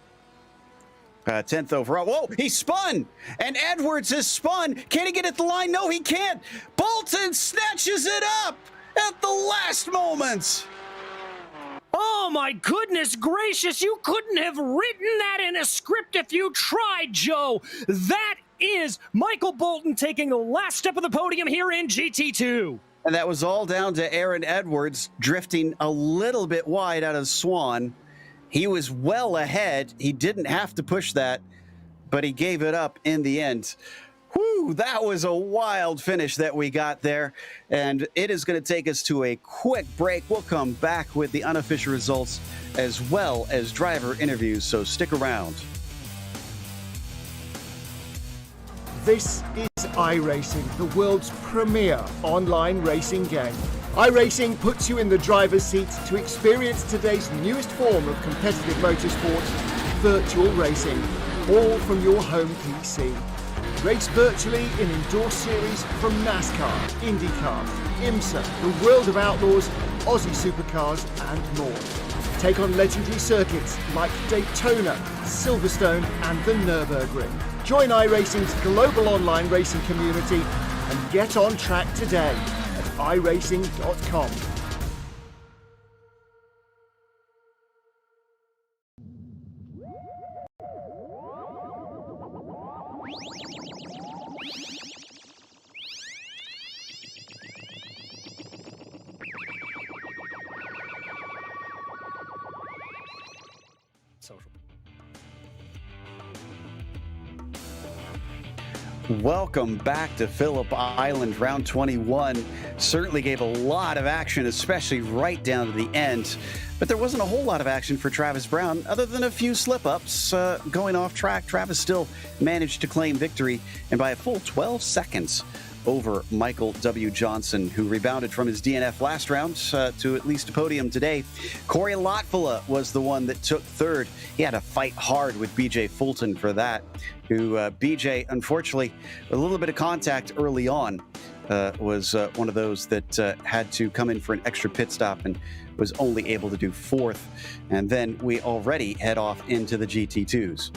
10th overall. Whoa, he spun! And Edwards has spun. Can he get it to the line? No, he can't. Bolton snatches it up at the last moment. Oh my goodness gracious, you couldn't have written that in a script if you tried, Joe. That is Michael Bolton taking the last step of the podium here in GT2. And that was all down to Aaron Edwards drifting a little bit wide out of Swan. He was well ahead. He didn't have to push that, but he gave it up in the end. Whew, that was a wild finish that we got there. And it is going to take us to a quick break. We'll come back with the unofficial results as well as driver interviews, so stick around. This is iRacing, the world's premier online racing game. iRacing puts you in the driver's seat to experience today's newest form of competitive motorsport, virtual racing, all from your home PC. Race virtually in enduro series from NASCAR, IndyCar, IMSA, the World of Outlaws, Aussie Supercars and more. Take on legendary circuits like Daytona, Silverstone and the Nürburgring. Join iRacing's global online racing community and get on track today at iRacing.com. Welcome back to Phillip Island. Round 21 certainly gave a lot of action, especially right down to the end. But there wasn't a whole lot of action for Travis Brown, other than a few slip-ups going off track. Travis still managed to claim victory, and by a full 12 seconds over Michael W. Johnson, who rebounded from his DNF last round to at least a podium today. Corey Latvala was the one that took third. He had to fight hard with BJ Fulton for that, who BJ, unfortunately, a little bit of contact early on, was one of those that had to come in for an extra pit stop and was only able to do fourth. And then we already head off into the GT2s.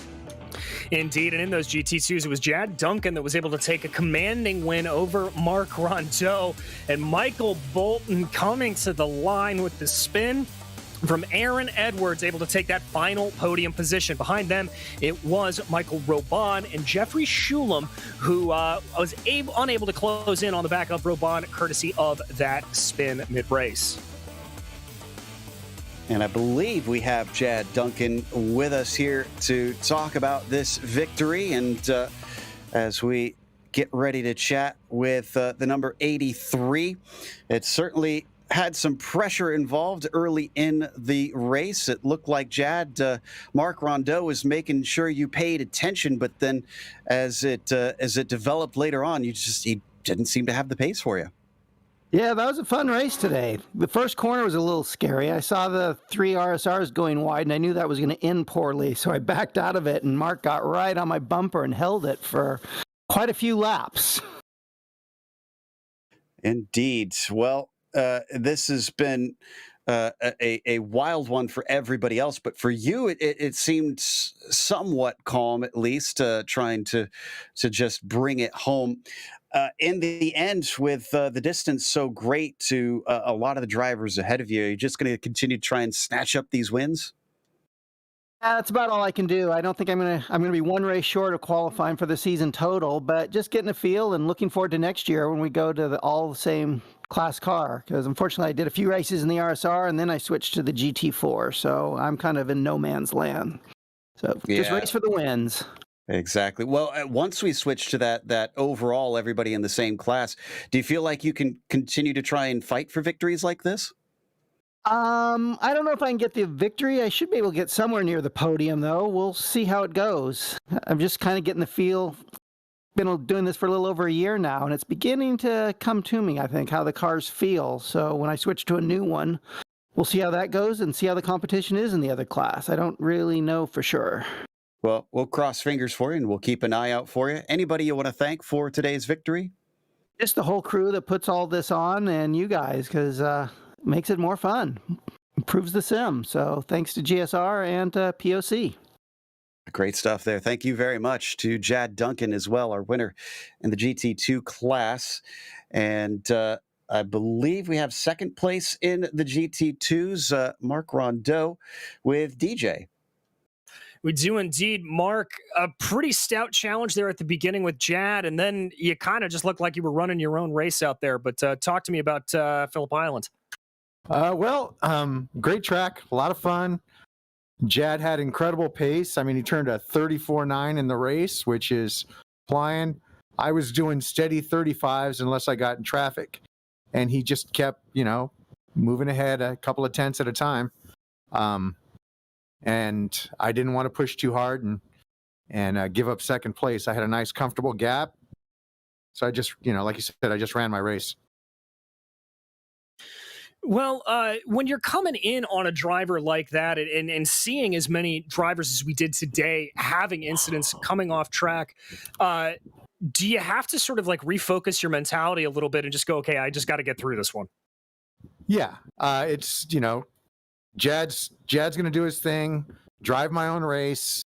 Indeed, and in those GT2s, it was Jad Duncan that was able to take a commanding win over Mark Rondeau. And Michael Bolton coming to the line with the spin. from Aaron Edwards, able to take that final podium position. Behind them, it was Michael Robon and Jeffrey Shulam, who was unable to close in on the back of Robon, courtesy of that spin mid-race. And I believe we have Chad Duncan with us here to talk about this victory. And as we get ready to chat with the number 83, it certainly had some pressure involved early in the race. It looked like Mark Rondeau was making sure you paid attention, but then as it developed later on, he didn't seem to have the pace for you. Yeah, that was a fun race today. The first corner was a little scary. I saw the 3 RSRs going wide, and I knew that was going to end poorly, so I backed out of it, and Mark got right on my bumper and held it for quite a few laps. Indeed. Well, this has been a wild one for everybody else, but for you, it seemed somewhat calm, at least, trying to just bring it home. In the end, with the distance so great to a lot of the drivers ahead of you, you're just going to continue to try and snatch up these wins? That's about all I can do. I don't think I'm gonna be one race short of qualifying for the season total, but just getting a feel and looking forward to next year when we go to all the same class car. Because unfortunately, I did a few races in the RSR and then I switched to the GT4, so I'm kind of in no man's land. So just race for the wins. Exactly. Well, once we switch to that overall, everybody in the same class, do you feel like you can continue to try and fight for victories like this? I don't know if I can get the victory. I should be able to get somewhere near the podium, though. We'll see how it goes. I'm just kind of getting the feel. Been doing this for a little over a year now, and it's beginning to come to me, I think, how the cars feel. So when I switch to a new one, we'll see how that goes and see how the competition is in the other class. I don't really know for sure. Well, we'll cross fingers for you, and we'll keep an eye out for you. Anybody you want to thank for today's victory? Just the whole crew that puts all this on, and you guys, because it makes it more fun. Improves the sim. So thanks to GSR and POC. Great stuff there. Thank you very much to Chad Duncan as well, our winner in the GT2 class. And I believe we have second place in the GT2s, Mark Rondeau with DJ. We do indeed, Mark. A pretty stout challenge there at the beginning with Jad, and then you kind of just looked like you were running your own race out there. But talk to me about Phillip Island. Great track, a lot of fun. Jad had incredible pace. I mean, he turned a 34.9 in the race, which is flying. I was doing steady 35s unless I got in traffic, and he just kept, moving ahead a couple of tenths at a time. And I didn't want to push too hard and give up second place. I had a nice, comfortable gap. So I just, like you said, I just ran my race. Well, when you're coming in on a driver like that and seeing as many drivers as we did today having incidents coming off track, do you have to sort of like refocus your mentality a little bit and just go, okay, I just got to get through this one? Yeah, it's, Jad's going to do his thing, drive my own race,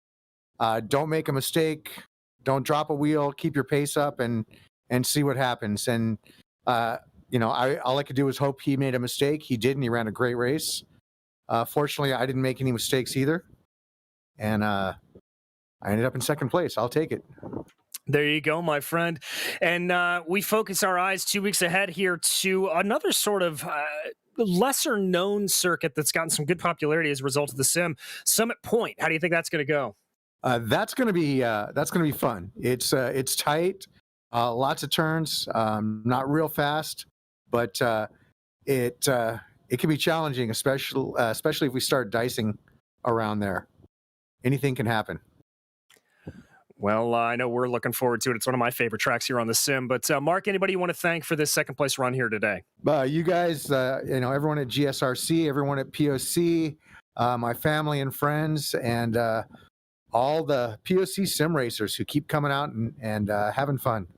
don't make a mistake, don't drop a wheel, keep your pace up and see what happens. And, all I could do was hope he made a mistake. He did, and he ran a great race. Fortunately, I didn't make any mistakes either. And I ended up in second place. I'll take it. There you go, my friend. And we focus our eyes 2 weeks ahead here to another sort of lesser known circuit that's gotten some good popularity as a result of the sim, Summit Point. How do you think that's going to go? That's going to be fun. It's tight, lots of turns, not real fast, but it can be challenging, especially if we start dicing around there. Anything can happen. Well, I know we're looking forward to it. It's one of my favorite tracks here on the sim. But Mark, anybody you want to thank for this second place run here today? You guys, everyone at GSRC, everyone at POC, my family and friends, and all the POC sim racers who keep coming out and having fun.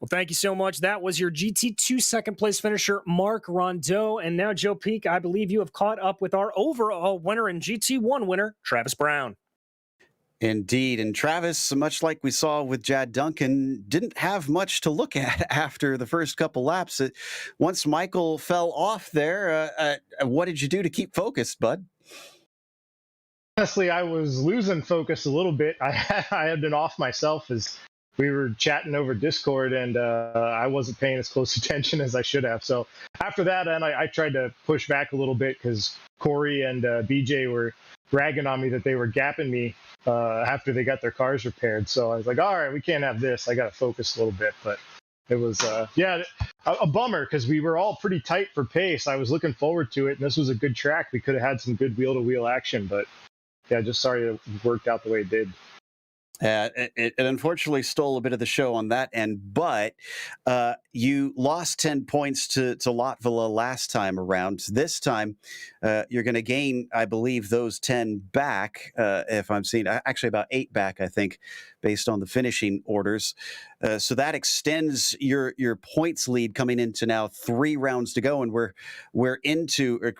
Well, thank you so much. That was your GT2 second place finisher, Mark Rondeau. And now, Joe Peak, I believe you have caught up with our overall winner and GT1 winner, Travis Brown. Indeed. And Travis, much like we saw with Jad Duncan, didn't have much to look at after the first couple laps. Once Michael fell off there, what did you do to keep focused, bud? Honestly, I was losing focus a little bit. I had been off myself as we were chatting over Discord, and I wasn't paying as close attention as I should have. So after that, and I tried to push back a little bit because Corey and BJ were bragging on me that they were gapping me after they got their cars repaired. So I was like, all right, we can't have this. I got to focus a little bit. But it was, a bummer because we were all pretty tight for pace. I was looking forward to it, and this was a good track. We could have had some good wheel-to-wheel action, but yeah, just sorry it worked out the way it did. It unfortunately stole a bit of the show on that end, but you lost 10 points to Lotvilla last time around. This time, you're going to gain, I believe, those 10 back, if I'm seeing, actually about 8 back, I think, based on the finishing orders. So that extends your points lead coming into now 3 rounds to go, and we're into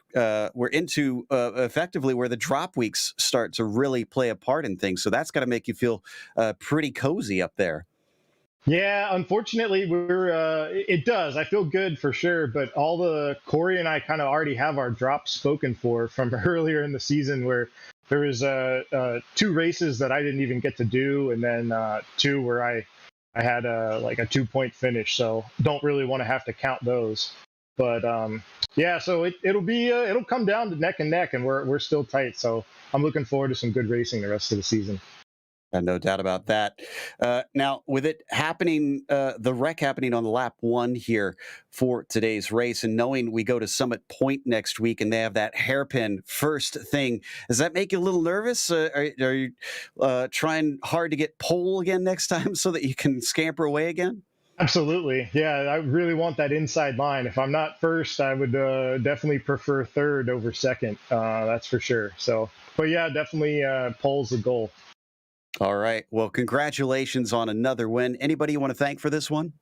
effectively where the drop weeks start to really play a part in things. So that's got to make you feel pretty cozy up there. Yeah, unfortunately, it does. I feel good for sure, but Corey and I kind of already have our drops spoken for from earlier in the season, where there was 2 races that I didn't even get to do, and then 2 where I had like a 2-point finish. So don't really want to have to count those. But yeah, so it'll come down to neck and neck, and we're still tight. So I'm looking forward to some good racing the rest of the season. No doubt about that. Now, with it happening, the wreck happening on the lap 1 here for today's race, and knowing we go to Summit Point next week and they have that hairpin first thing, does that make you a little nervous? Are you trying hard to get pole again next time so that you can scamper away again? Absolutely. Yeah, I really want that inside line. If I'm not first, I would definitely prefer third over second. That's for sure. So, but yeah, definitely pole's the goal. All right. Well, congratulations on another win. Anybody you want to thank for this one?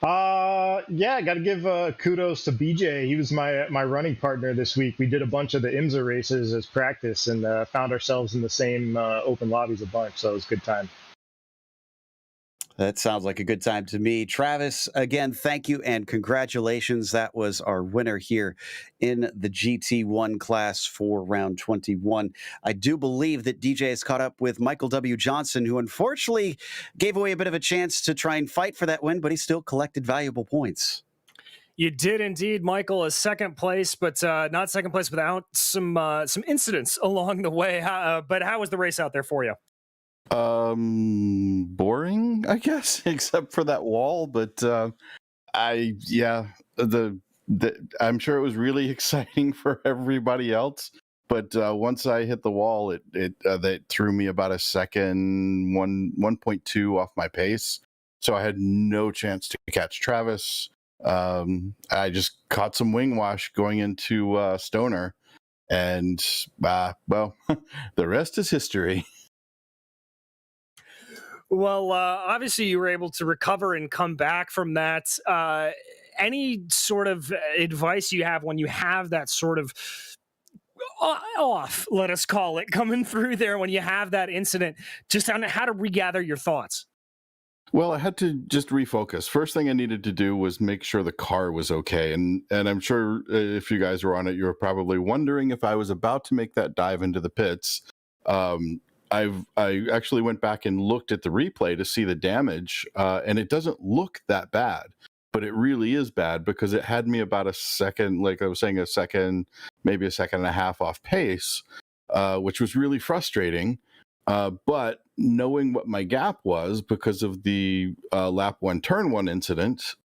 Yeah, I got to give kudos to BJ. He was my running partner this week. We did a bunch of the IMSA races as practice, and found ourselves in the same open lobbies a bunch. So it was a good time. That sounds like a good time to me. Travis, again, thank you and congratulations. That was our winner here in the GT1 class for round 21. I do believe that DJ has caught up with Michael W. Johnson, who unfortunately gave away a bit of a chance to try and fight for that win, but he still collected valuable points. You did indeed, Michael, a second place, but not second place without some incidents along the way. But how was the race out there for you? Boring, I guess, except for that wall. But I'm sure it was really exciting for everybody else. But once I hit the wall, that threw me about a second, 1.2 off my pace. So I had no chance to catch Travis. I just caught some wing wash going into Stoner, and well, the rest is history. Well, obviously you were able to recover and come back from that. Any sort of advice you have when you have that sort of off, let us call it, coming through there when you have that incident, just on how to regather your thoughts? Well, I had to just refocus. First thing I needed to do was make sure the car was okay. And I'm sure if you guys were on it, you were probably wondering if I was about to make that dive into the pits. I actually went back and looked at the replay to see the damage, and it doesn't look that bad, but it really is bad because it had me about a second, like I was saying, a second, maybe a second and a half off pace, which was really frustrating. But knowing what my gap was because of the lap 1, turn 1 incident,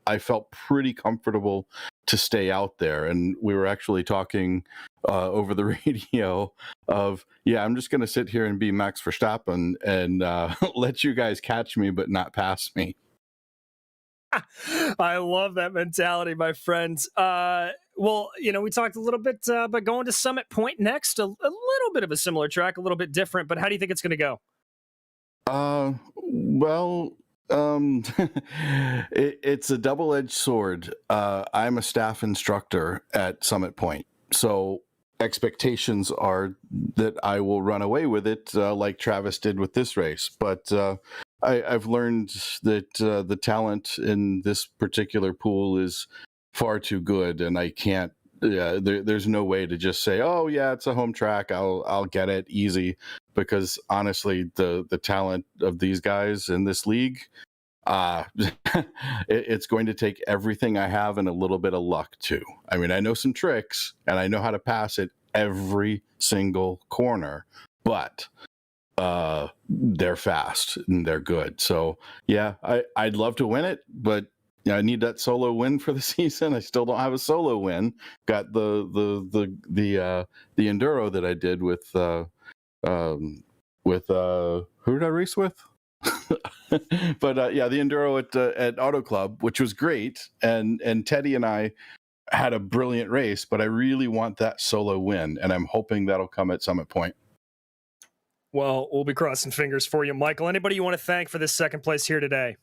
I felt pretty comfortable to stay out there. And we were actually talking over the radio of, I'm just going to sit here and be Max Verstappen and let you guys catch me, but not pass me. I love that mentality, my friends. Well, we talked a little bit about going to Summit Point next, a little bit of a similar track, a little bit different, but how do you think it's going to go? It's a double-edged sword. I'm a staff instructor at Summit Point, so expectations are that I will run away with it, like Travis did with this race. But I've learned that the talent in this particular pool is far too good, and I can't. There's no way to just say, "Oh yeah, it's a home track. I'll get it easy," because honestly, the talent of these guys in this league, it's going to take everything I have and a little bit of luck too. I mean, I know some tricks and I know how to pass it every single corner, but they're fast and they're good. So yeah, I'd love to win it, but I need that solo win for the season. I still don't have a solo win. Got the enduro that I did with who did I race with? But yeah, the enduro at Auto Club, which was great, and Teddy and I had a brilliant race. But I really want that solo win, and I'm hoping that'll come at Summit Point. Well, we'll be crossing fingers for you, Michael. Anybody you want to thank for this second place here today?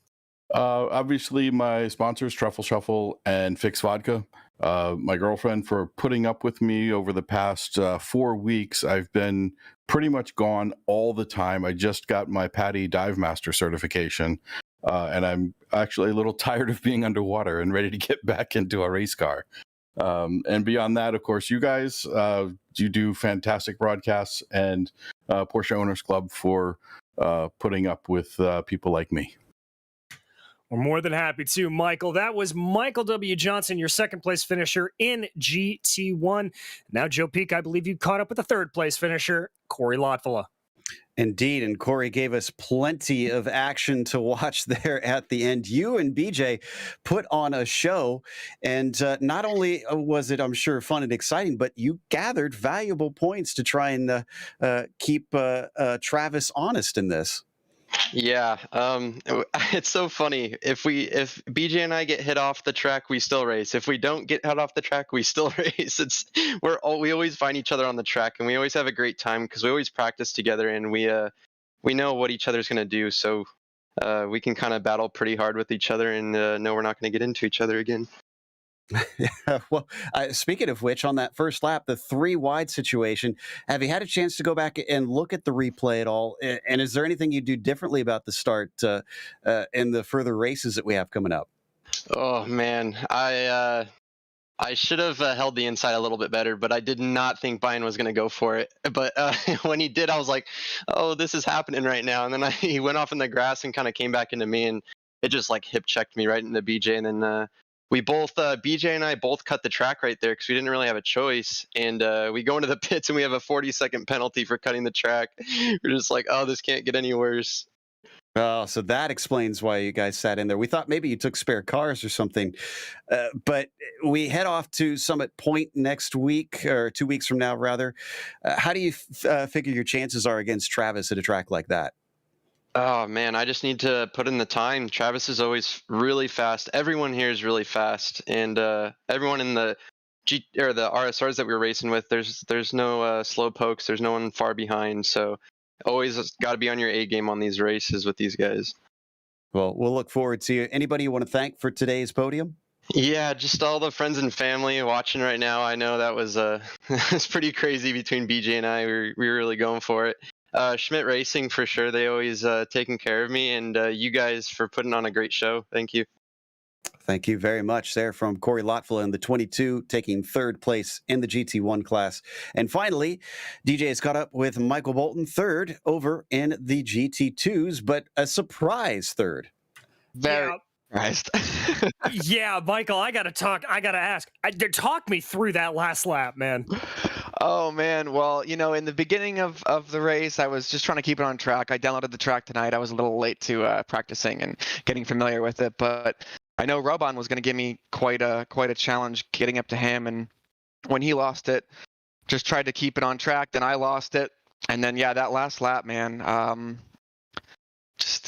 Obviously, my sponsors, Truffle Shuffle and Fix Vodka. My girlfriend for putting up with me over the past 4 weeks. I've been pretty much gone all the time. I just got my PADI Dive Master certification, and I'm actually a little tired of being underwater and ready to get back into a race car. And beyond that, of course, you guys, you do fantastic broadcasts, and Porsche Owners Club for putting up with people like me. We're more than happy to, Michael. That was Michael W. Johnson, your second place finisher in GT1. Now, Joe Peak, I believe you caught up with the third place finisher, Corey Lotvola. Indeed, and Corey gave us plenty of action to watch there at the end. You and BJ put on a show, and not only was it, I'm sure, fun and exciting, but you gathered valuable points to try and keep Travis honest in this. Yeah, it's so funny. If BJ and I get hit off the track, we still race. If we don't get hit off the track, we still race. We always find each other on the track, and we always have a great time because we always practice together, and we know what each other's gonna do. So we can kind of battle pretty hard with each other, and know we're not gonna get into each other again. Yeah, well, speaking of which, on that first lap, the 3 wide situation, have you had a chance to go back and look at the replay at all? And is there anything you do differently about the start in the further races that we have coming up? Oh man, I should have held the inside a little bit better, but I did not think Brian was going to go for it. But when he did, I was like, "Oh, this is happening right now." And then he went off in the grass and kind of came back into me, and it just like hip checked me right into BJ, and then. We both, BJ and I both cut the track right there because we didn't really have a choice. And we go into the pits and we have a 40-second penalty for cutting the track. We're just like, oh, this can't get any worse. Oh, so that explains why you guys sat in there. We thought maybe you took spare cars or something. But we head off to Summit Point next week, or 2 weeks from now, rather. How do you figure your chances are against Travis at a track like that? Oh man, I just need to put in the time. Travis is always really fast. Everyone here is really fast, and everyone in the the RSRs that we were racing with, there's no slow pokes. There's no one far behind. So always got to be on your A game on these races with these guys. Well, we'll look forward to you. Anybody you want to thank for today's podium? Yeah, just all the friends and family watching right now. I know that was it's pretty crazy between BJ and I. We were really going for it. Schmidt Racing for sure. They always taking care of me, and you guys for putting on a great show. Thank you. Thank you very much there from Corey Lotvola in the 22, taking third place in the GT1 class. And finally, DJ has caught up with Michael Bolton, third over in the GT2s, but a surprise third. Very surprised. Yeah, Michael, I got to ask. Talk me through that last lap, man. Oh man, well, in the beginning of the race, I was just trying to keep it on track. I downloaded the track tonight. I was a little late to practicing and getting familiar with it, but I know Robon was going to give me quite a challenge getting up to him, and when he lost it, just tried to keep it on track. Then I lost it, and then that last lap, man,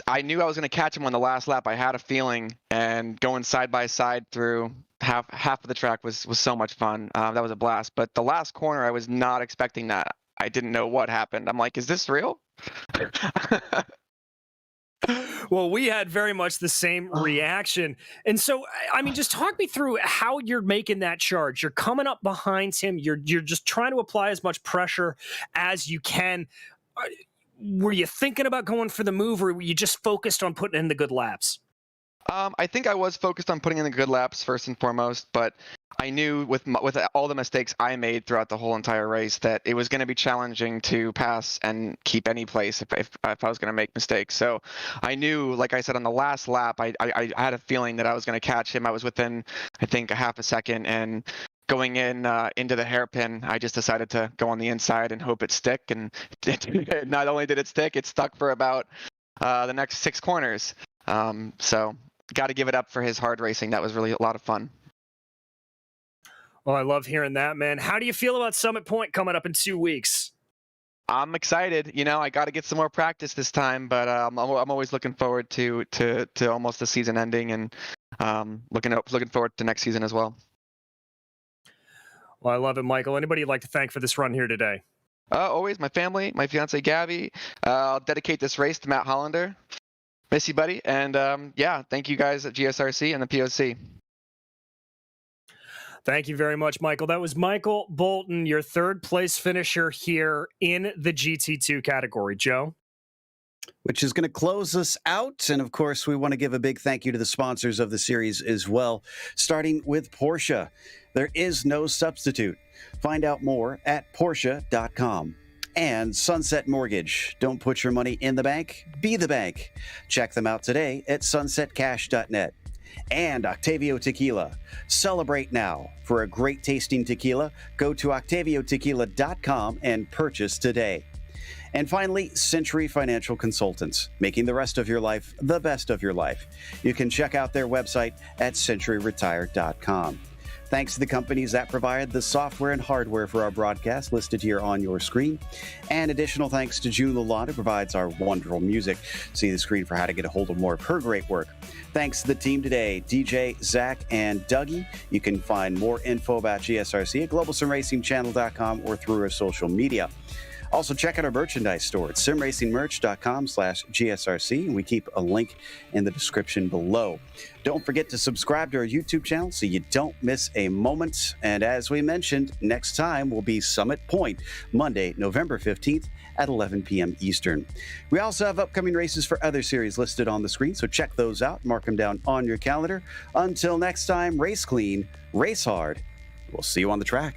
I knew I was going to catch him on the last lap. I had a feeling, and going side by side through half of the track was so much fun. That was a blast. But the last corner, I was not expecting that. I didn't know what happened. I'm like, is this real? Well, we had very much the same reaction. And so, I mean, just talk me through how you're making that charge. You're coming up behind him. You're just trying to apply as much pressure as you can. Were you thinking about going for the move, or were you just focused on putting in the good laps? I think I was focused on putting in the good laps first and foremost, but I knew with all the mistakes I made throughout the whole entire race that it was going to be challenging to pass and keep any place if I was going to make mistakes. So I knew, like I said, on the last lap, I had a feeling that I was going to catch him. I was within, I think, a half a second, and going into the hairpin, I just decided to go on the inside and hope it stick. And not only did it stick, it stuck for about the next 6 corners. So got to give it up for his hard racing. That was really a lot of fun. Well, I love hearing that, man. How do you feel about Summit Point coming up in 2 weeks? I'm excited. You know, I got to get some more practice this time, but I'm always looking forward to almost the season ending, and looking forward to next season as well. Well, I love it, Michael. Anybody you'd like to thank for this run here today? Always my family, my fiance Gabby. I'll dedicate this race to Matt Hollander. Miss you, buddy. And yeah, thank you guys at GSRC and the POC. Thank you very much, Michael. That was Michael Bolton, your 3rd place finisher here in the GT2 category. Joe? Which is going to close us out. And of course, we want to give a big thank you to the sponsors of the series as well, starting with Porsche. There is no substitute. Find out more at Porsche.com. And Sunset Mortgage. Don't put your money in the bank, be the bank. Check them out today at sunsetcash.net. And Octavio Tequila. Celebrate now. For a great tasting tequila, go to octaviotequila.com and purchase today. And finally, Century Financial Consultants, making the rest of your life the best of your life. You can check out their website at centuryretire.com. Thanks to the companies that provide the software and hardware for our broadcast listed here on your screen. And additional thanks to June Lalonde, who provides our wonderful music. See the screen for how to get a hold of more of her great work. Thanks to the team today, DJ, Zach, and Dougie. You can find more info about GSRC at globalsimracingchannel.com or through our social media. Also, check out our merchandise store at simracingmerch.com/GSRC, and we keep a link in the description below. Don't forget to subscribe to our YouTube channel so you don't miss a moment. And as we mentioned, next time will be Summit Point, Monday, November 15th at 11 p.m. Eastern. We also have upcoming races for other series listed on the screen, so check those out, mark them down on your calendar. Until next time, race clean, race hard. We'll see you on the track.